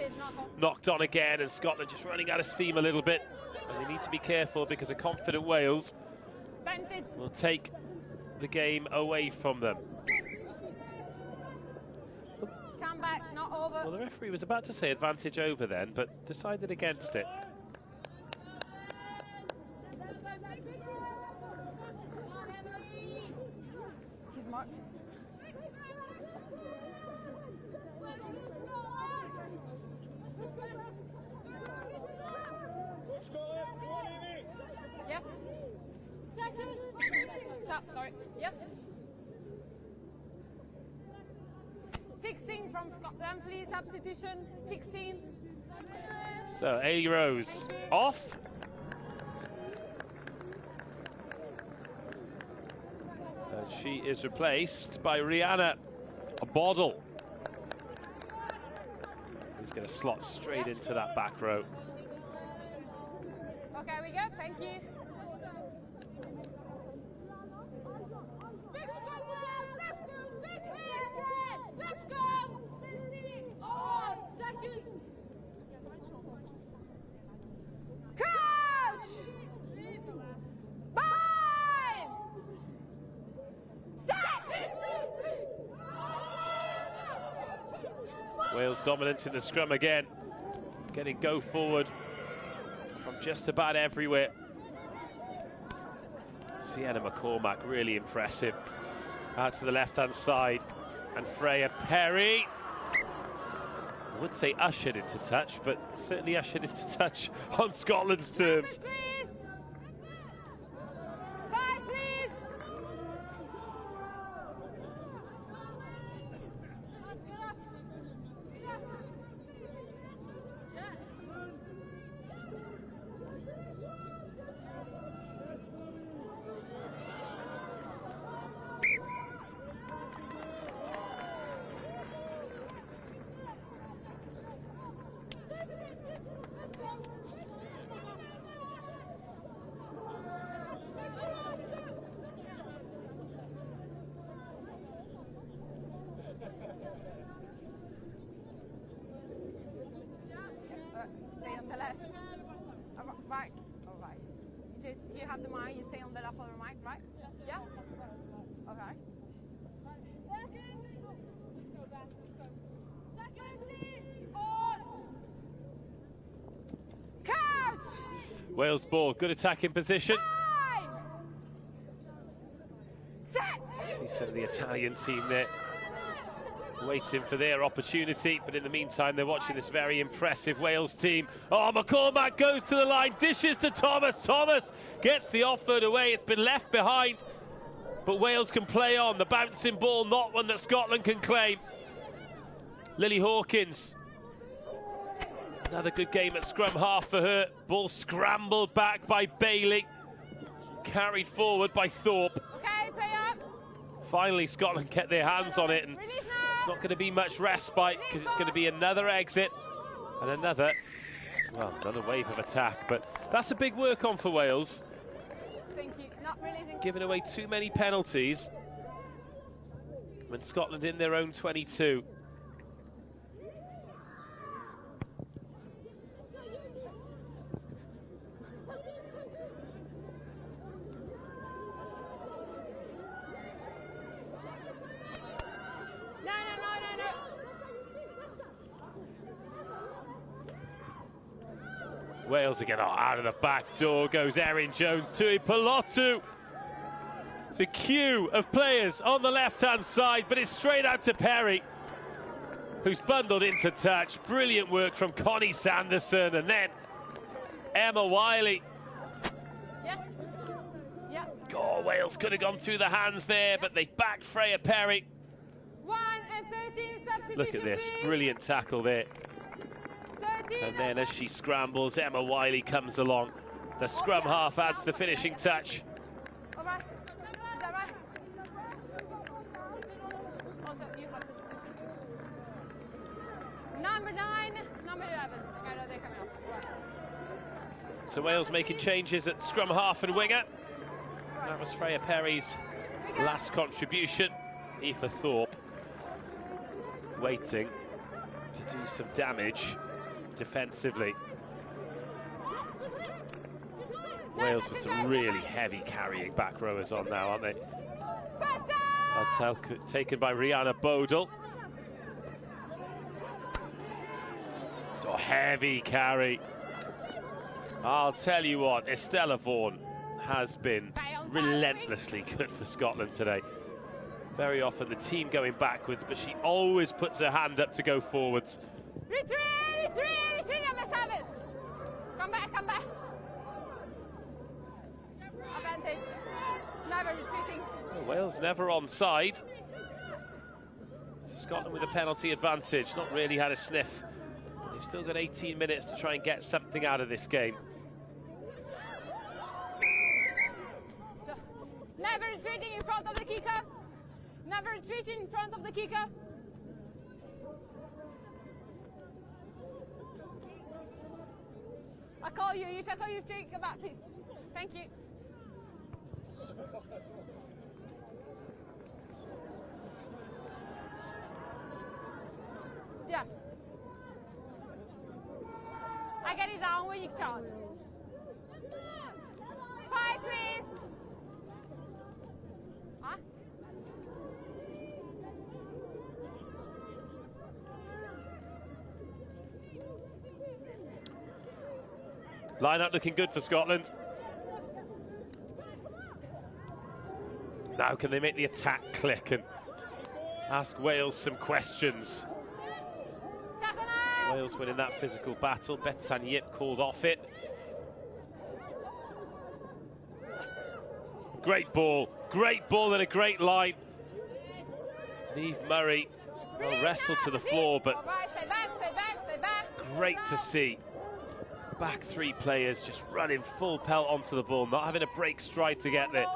knocked on again, and Scotland just running out of steam a little bit. And they need to be careful, because a confident Wales will take the game away from them. Come back, not over. Well, the referee was about to say advantage over then, but decided against it. He's marked. Yes. Stop, sorry. Yes. 16 from Scotland, please. Substitution. 16. So, Ailey Rose off. And she is replaced by Rihanna Boddle. He's going to slot straight into that back row. Okay, we go. Thank you. Wales dominant in the scrum again, getting go forward from just about everywhere. Sienna McCormack really impressive. Out to the left-hand side, and Freya Perry. I would say ushered into touch, but certainly ushered into touch on Scotland's terms. Stay on the left. Right. All right. You have the mic. You stay on the left of the mic, right? Yeah. Okay. Couch. Wales ball, good attacking position. Set. See some of the Italian team there waiting for their opportunity, but in the meantime they're watching this very impressive Wales team. Oh, McCormack goes to the line, dishes to Thomas. Thomas gets the offload away. It's been left behind, but Wales can play on. The bouncing ball, not one that Scotland can claim. Lily Hawkins, another good game at scrum half for her. Ball scrambled back by Bailey, carried forward by Thorpe. Okay, play up. Finally Scotland get their hands on it, and it's not going to be much respite because it's going to be another exit and another wave of attack. But that's a big work on for Wales. Thank you. Not releasing. Giving away too many penalties when Scotland in their own 22. Wales again, out of the back door goes Erin Jones to Ipolotu. It's a queue of players on the left-hand side, but it's straight out to Perry, who's bundled into touch. Brilliant work from Connie Sanderson, and then Emma Wiley. Yes. Yeah. Oh, Wales could have gone through the hands there, but they backed Freya Perry. 1 and 13 substitution. Look at this, please. brilliant tackle there. 13 And then as she scrambles, Emma Wiley comes along. The scrum half adds the finishing touch. All right. Is that right? Also, you have to. Number 9, number 11. Okay, no, they're coming up. Right. So Wales making changes at scrum half and winger. That was Freya Perry's last contribution. Aoife Thorpe waiting to do some damage defensively. Wales with some really heavy carrying back rowers on now, aren't they? Hotel taken by Rihanna Bodel. Oh, heavy carry. I'll tell you what, Estella Vaughan has been relentlessly good for Scotland today. Very often the team going backwards, but she always puts her hand up to go forwards. Retreat, number 7. Come back. Advantage. Never retreating. Well, Wales never onside. So Scotland with a penalty advantage. Not really had a sniff. They've still got 18 minutes to try and get something out of this game. Never retreating in front of the kicker. Never retreating in front of the kicker. I call you. If I call you, take it back, please. Thank you. Yeah. I get it down when you charge. 5, please. Huh? Line-up looking good for Scotland. Now can they make the attack click and ask Wales some questions? Wales winning that physical battle. Betsan Yip called off it. Great ball and a great line. Neve Murray well wrestled to the floor, but great to see. Back three players just running full pelt onto the ball, not having a break stride to get there.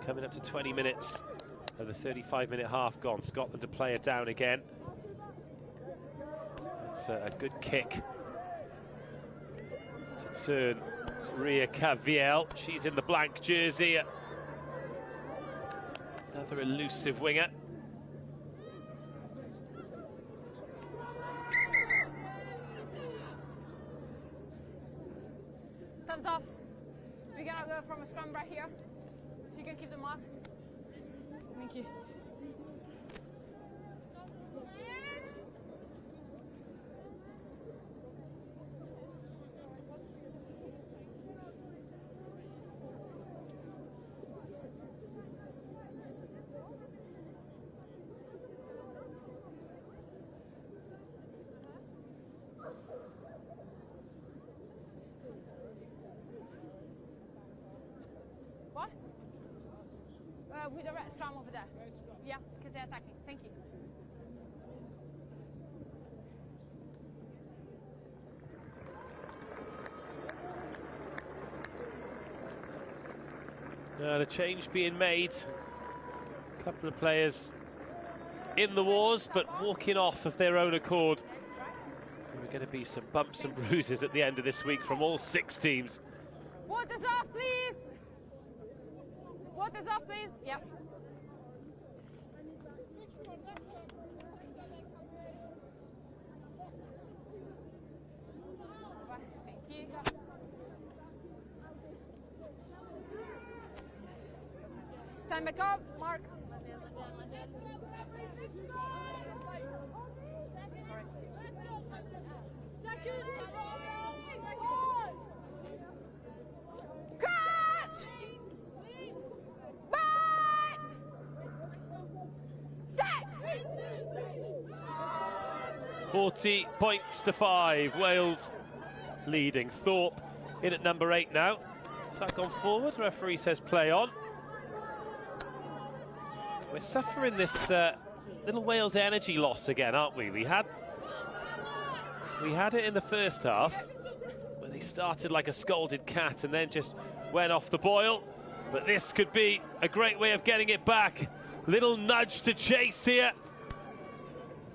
Coming up to 20 minutes of the 35-minute half gone. Scotland to play it down again. It's a good kick to turn Ria Caviel. She's in the blank jersey. Another elusive winger. Thumbs off. We're gonna go from a scrum right here. If you can keep the mark. Thank you. What? With the red scrum over there. Yeah, because they're attacking. Thank you. The change being made. A couple of players in the wars, but walking off of their own accord. There are going to be some bumps and bruises at the end of this week from all 6 teams. Water's off, please. Water's off, please. Yep. Thank you. Time back up, Mark. Catch! Bye! Set! 40 points to 5. Wales leading. Thorpe in at number 8 now. Has that gone forward? Referee says play on. We're suffering this little Wales energy loss again, aren't we? We had it in the first half, where they started like a scolded cat and then just went off the boil. But this could be a great way of getting it back. Little nudge to chase here.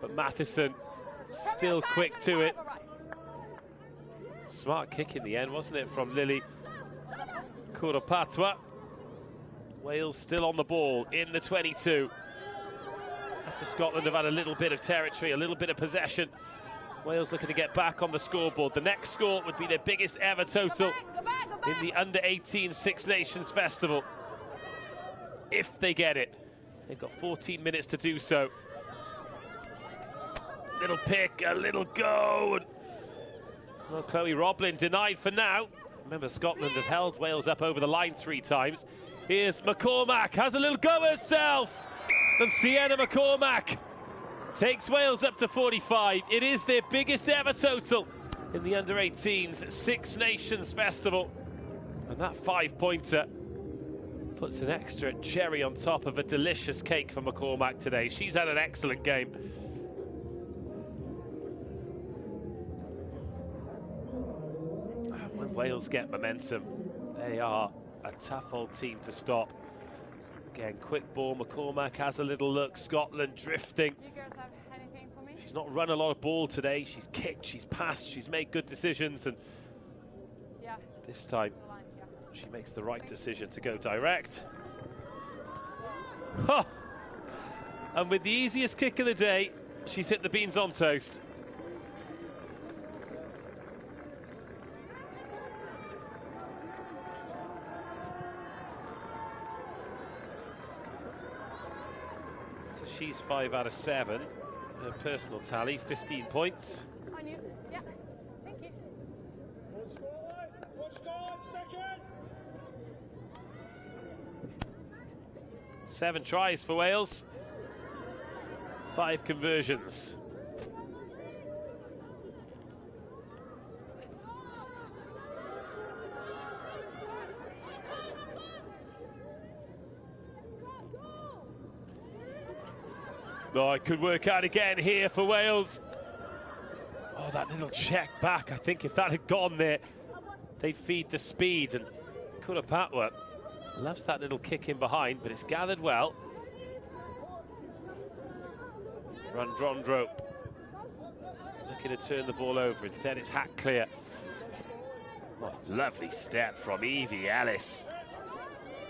But Matheson still quick to it. Smart kick in the end, wasn't it, from Lily Kuropatwa. Wales still on the ball in the 22. After Scotland have had a little bit of territory, a little bit of possession. Wales looking to get back on the scoreboard. The next score would be their biggest ever total in the Under-18 Six Nations Festival. If they get it. They've got 14 minutes to do so. Little pick, a little go. Well, Chloe Roblin denied for now. Remember, Scotland have held Wales up over the line 3 times. Here's McCormack, has a little go herself. And Sienna McCormack takes Wales up to 45. It is their biggest ever total in the Under-18s Six Nations Festival. And that 5-pointer puts an extra cherry on top of a delicious cake for McCormack today. She's had an excellent game. When Wales get momentum, they are a tough old team to stop. Again, quick ball, McCormack has a little look, Scotland drifting. You girls have anything for me? She's not run a lot of ball today, she's kicked, she's passed, she's made good decisions, and this time she makes the right decision to go direct. Huh. And with the easiest kick of the day, she's hit the beans on toast. She's 5 out of 7. Her personal tally, 15 points. On you. Yeah. Thank you. 7 tries for Wales. 5 conversions. Oh, it could work out again here for Wales. Oh, that little check back. I think if that had gone there, they'd feed the speed. And Kurapatwa loves that little kick in behind, but it's gathered well. Randrondro looking to turn the ball over. Instead, it's hat clear. Oh, lovely step from Evie Ellis.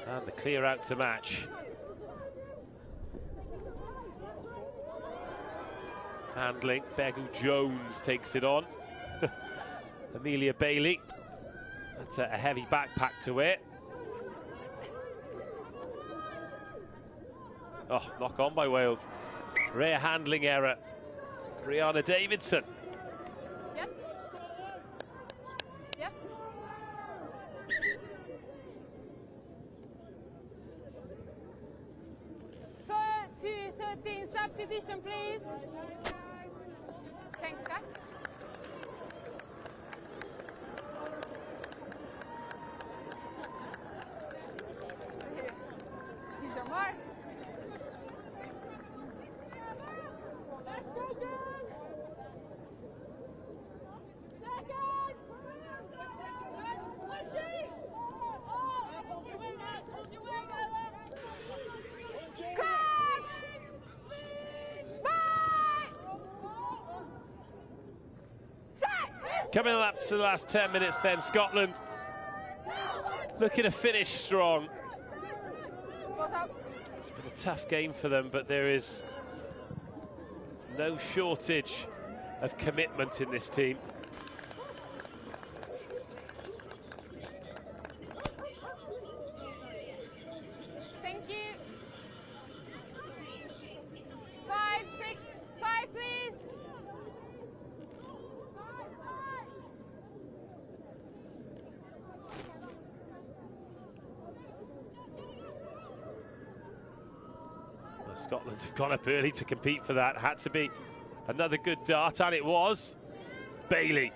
And the clear out to match. Handling, Begu Jones takes it on. Amelia Bailey, that's a heavy backpack to wear. Oh, knock on by Wales. Rare handling error. Brianna Davidson. Yes. Yes. To 13 substitution, please. Thanks, Kat. Here's your mark. Let's go, girl. Second. Coach! Coming up to the last 10 minutes then, Scotland looking to finish strong. It's been a tough game for them, but there is no shortage of commitment in this team. Thank you. 5, 6, 5, please. Well, Scotland have gone up early to compete for that. Had to be another good dart, and it was. Bailey.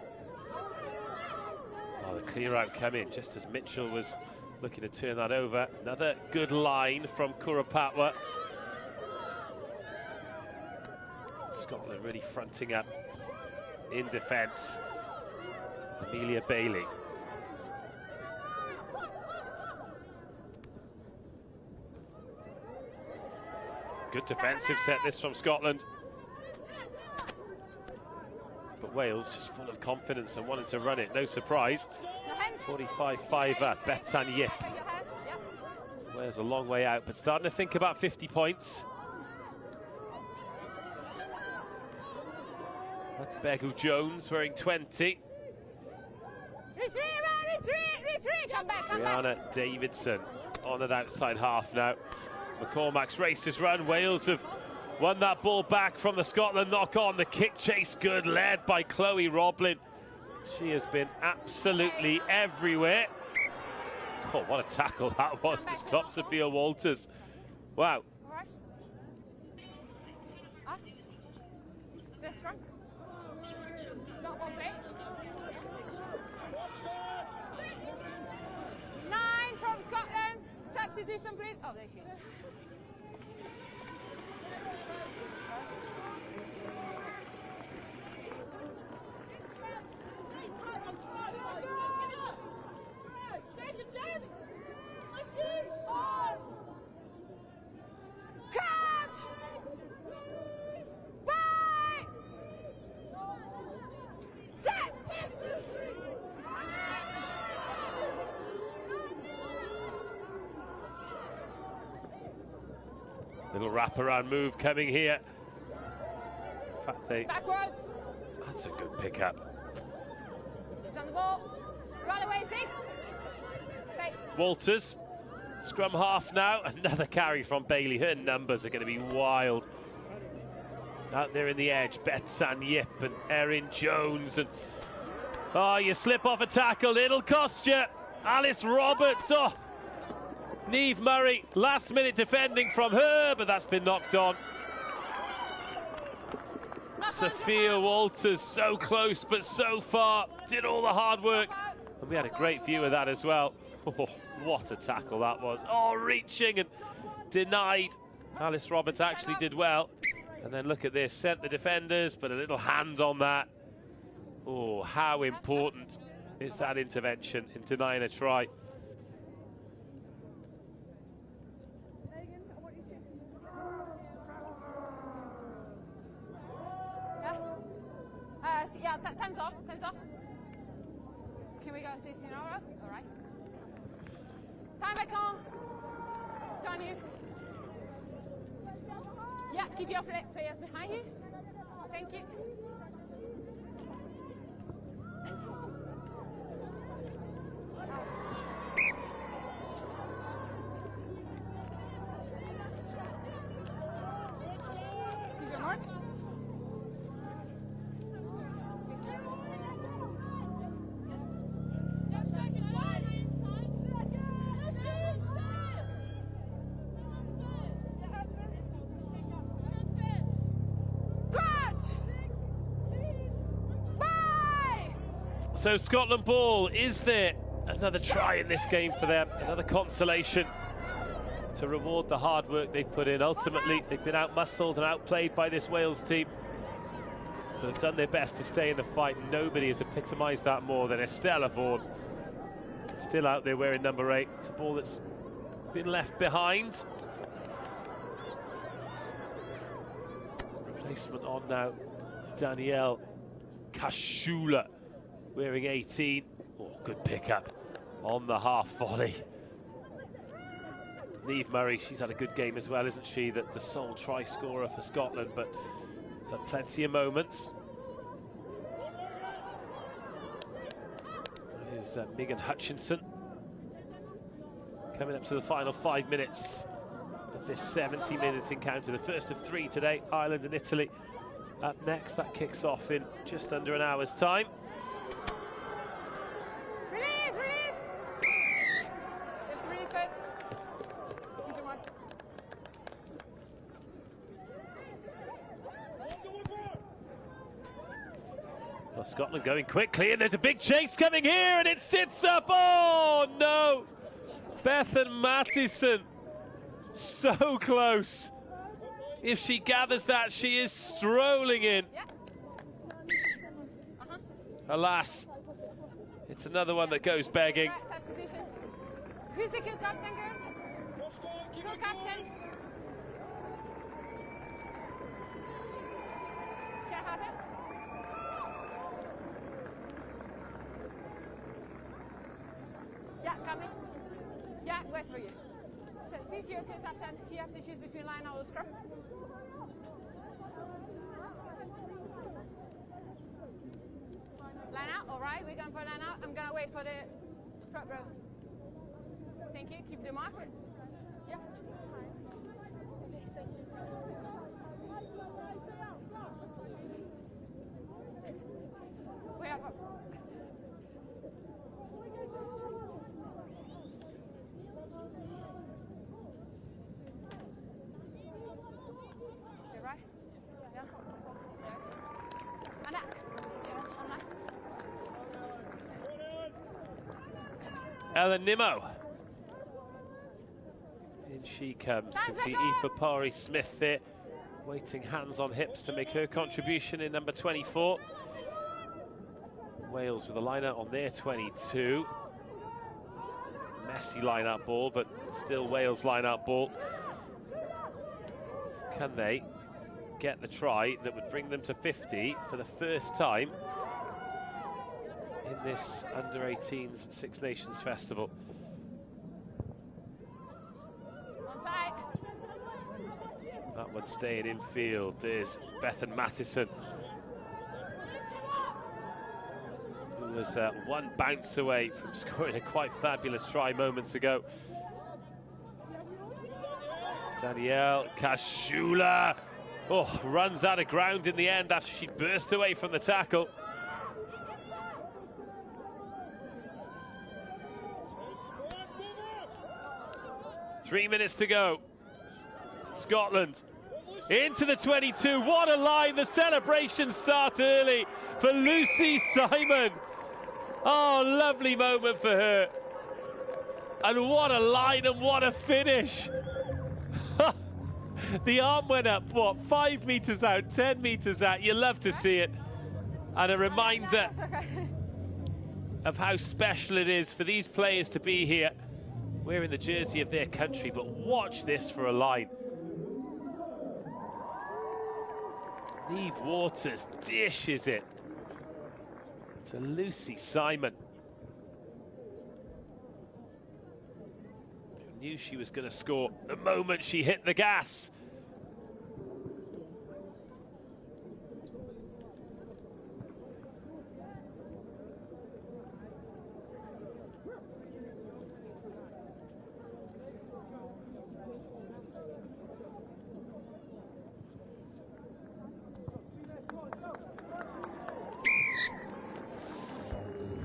Oh, the clear out come in just as Mitchell was looking to turn that over. Another good line from Kurapatwa. Scotland really fronting up in defence. Amelia Bailey. Good defensive set this from Scotland. But Wales just full of confidence and wanting to run it. No surprise. 45-5 Betsan Yip. Wales a long way out, but starting to think about 50 points. That's Begu Jones wearing 20. Retreat, come back, Brianna Davidson on an outside half now. McCormack's races run. Wales have won that ball back from the Scotland knock on. The kick chase good, led by Chloe Roblin. She has been absolutely everywhere. Oh, what a tackle that was to stop Sophia Walters. Wow. All right. This one. It's not one play. 9 from Scotland. Substitution, please. Oh, there she is. Little wraparound move coming here. In fact, Backwards. That's a good pickup. She's on the ball. Run away, 6. Walters, scrum half now. Another carry from Bailey. Her numbers are going to be wild. Out there in the edge, Betsan Yip and Erin Jones. And oh, you slip off a tackle, it'll cost you. Alice Roberts. Oh, Niamh Murray, last minute defending from her, but that's been knocked on. Sophia Walters, so close but so far, did all the hard work. And we had a great view of that as well. Oh, what a tackle that was. Oh, reaching and denied. Alice Roberts actually did well. And then look at this, sent the defenders, but a little hand on that. Oh, how important is that intervention in denying a try? Yeah, time's off, time's off. Can we go 16 in a row? All right. Time back on. It's on you. Yeah, keep your players behind you. Thank you. Is your mark? So Scotland ball, is there another try in this game for them? Another consolation to reward the hard work they've put in. Ultimately, they've been out-muscled and outplayed by this Wales team, but have done their best to stay in the fight. Nobody has epitomised that more than Estella Vaughan. Still out there wearing number 8. It's a ball that's been left behind. Replacement on now, Danielle Kashula, wearing 18. Oh, good pickup on the half volley. Niamh Murray, she's had a good game as well, isn't she? The sole try scorer for Scotland, but she's had plenty of moments. That is Megan Hutchinson. Coming up to the final 5 minutes of this 70-minute encounter. The first of 3 today, Ireland and Italy. Up next, that kicks off in just under an hour's time. Release, release! Just release first. Use your mark. Well, Scotland going quickly, and there's a big chase coming here, and it sits up. Oh, no! Bethan Mattison, so close. If she gathers that, she is strolling in. Yeah. Alas, it's another one that goes begging. Right, substitution. Who's the co-captain, girls? Co-captain. Can I have it? Yeah, coming. Yeah, wait for you. So, since you're co-captain, you have to choose between line out or scrum. Line out, all right, we're going for line out. I'm gonna wait for the front row. Thank you, keep the mark. Yeah. We have you're right? Yeah. Anna. Yeah, Anna. Ellen Nimmo. In she comes. Can see Aoife Parry-Smith there, waiting hands on hips to make her contribution in number 24. Wales with a line-out on their 22. Messy line-out ball, but still Wales line-out ball. Can they get the try that would bring them to 50 for the first time in this under-18s Six Nations Festival? That one staying in field. There's Bethan Mattison, who was one bounce away from scoring a quite fabulous try moments ago. Danielle Kashula, oh, runs out of ground in the end after she burst away from the tackle. Three minutes to go. Scotland into the 22. What a line. The celebrations start early for Lucy Simon. Oh, lovely moment for her. And what a line and what a finish. The arm went up, what, 5 meters out, 10 meters out. You love to see it. And a reminder of how special it is for these players to be here wearing the jersey of their country. But watch this for a line. Neve Waters dishes it to Lucy Simon. Who knew she was going to score the moment she hit the gas.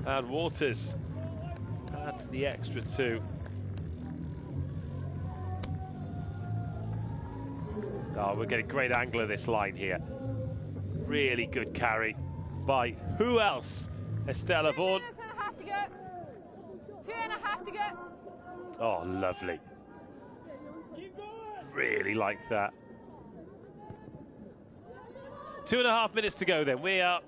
And Waters adds the extra 2. Oh, we're getting a great angle of this line here. Really good carry by who else? Estella Vaughan. 2.5 to go. 2.5 to go. Oh, lovely. Really like that. 2.5 minutes to go then. We're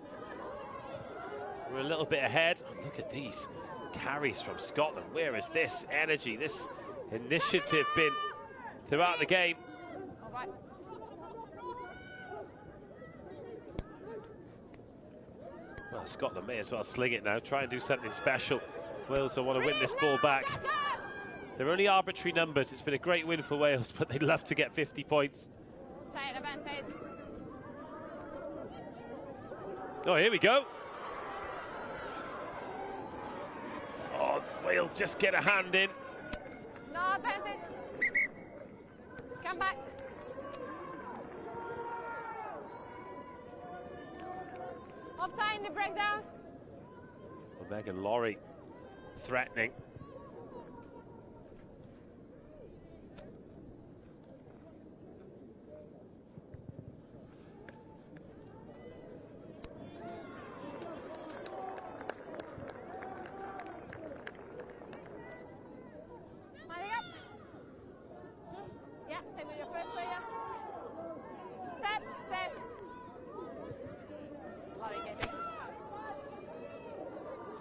a little bit ahead. Look at these carries from Scotland. Where has this energy, this initiative been throughout the game? All right. Well, Scotland may as well sling it now, try and do something special. Wales will want to win this ball back. They're only arbitrary numbers. It's been a great win for Wales, but they'd love to get 50 points. Side advantage. Oh, here we go. Oh, Wales just get a hand in. No advantage. Come back. Offside in the breakdown. Well, Megan Laurie threatening.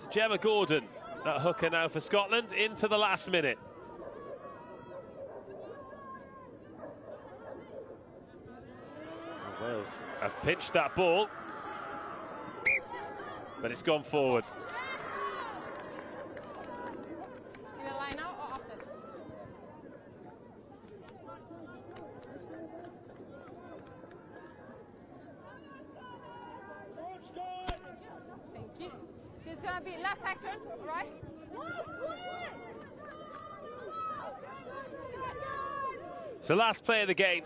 Gemma Gordon at hooker now for Scotland into the last minute. Wales have pinched that ball, but it's gone forward. In a line out or offset? Thank you. This is gonna be last section, all right? So last play of the game.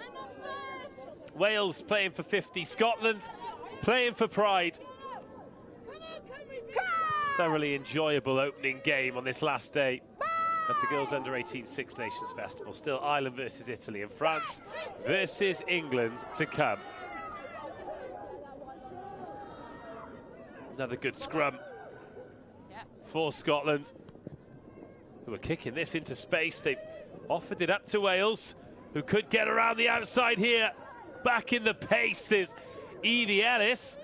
Wales playing for 50, Scotland playing for pride. Thoroughly enjoyable opening game on this last day of the Girls Under 18 Six Nations Festival. Still Ireland versus Italy and France versus England to come. Another good scrum for Scotland, who are kicking this into space. They've offered it up to Wales, who could get around the outside here. Back in the pace is Evie Ellis.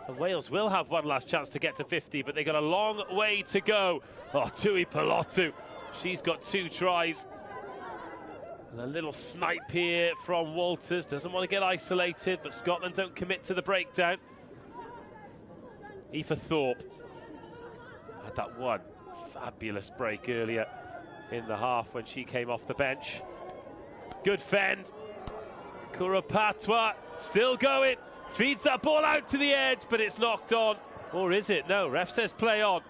And Wales will have one last chance to get to 50, but they've got a long way to go. Oh, Tui Pelotu, she's got 2 tries. And a little snipe here from Walters. Doesn't want to get isolated, but Scotland don't commit to the breakdown. Aoife Thorpe had that one fabulous break earlier in the half when she came off the bench. Good fend. Kuropatwa still going, feeds that ball out to the edge, but it's knocked on. Or is it? No, ref says play on.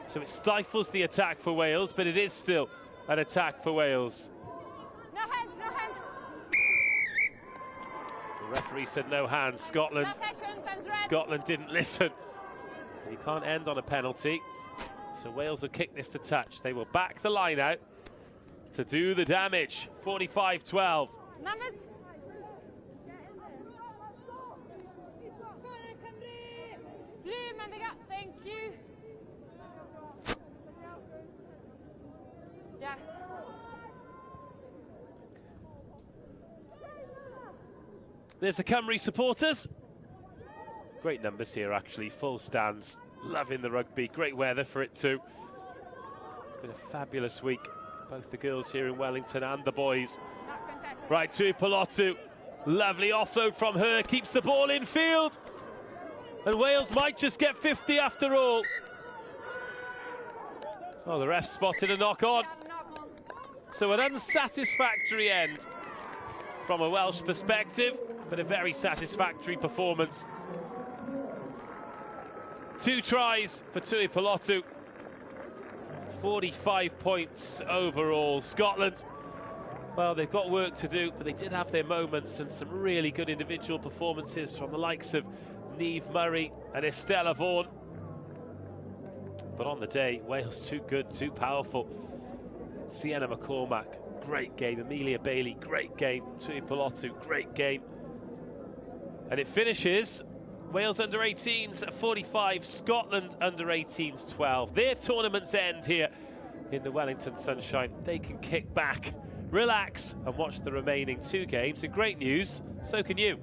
So it stifles the attack for Wales, but it is still an attack for Wales. No hands, no hands. The referee said no hands. Scotland didn't listen. You can't end on a penalty. So Wales will kick this to touch. They will back the line out to do the damage. 45-12. Numbers. Blue Mandiga, thank you. Yeah. There's the Cymru supporters. Great numbers here, actually. Full stands. Loving the rugby. Great weather for it too. It's been a fabulous week. Both the girls here in Wellington and the boys. Right, Tuipulotu. Lovely offload from her. Keeps the ball in field. And Wales might just get 50 after all. Oh, the ref spotted a knock on. So an unsatisfactory end from a Welsh perspective, but a very satisfactory performance. 2 tries for Tuipulotu. 45 points overall. Scotland, well, they've got work to do, but they did have their moments and some really good individual performances from the likes of Niamh Murray and Estella Vaughan. But on the day, Wales too good, too powerful. Sienna McCormack, great game. Amelia Bailey, great game. Tuipulotu, great game. And it finishes Wales under-18s at 45, Scotland under-18s 12. Their tournaments end here in the Wellington sunshine. They can kick back, relax, and watch the remaining 2 games. And great news, so can you.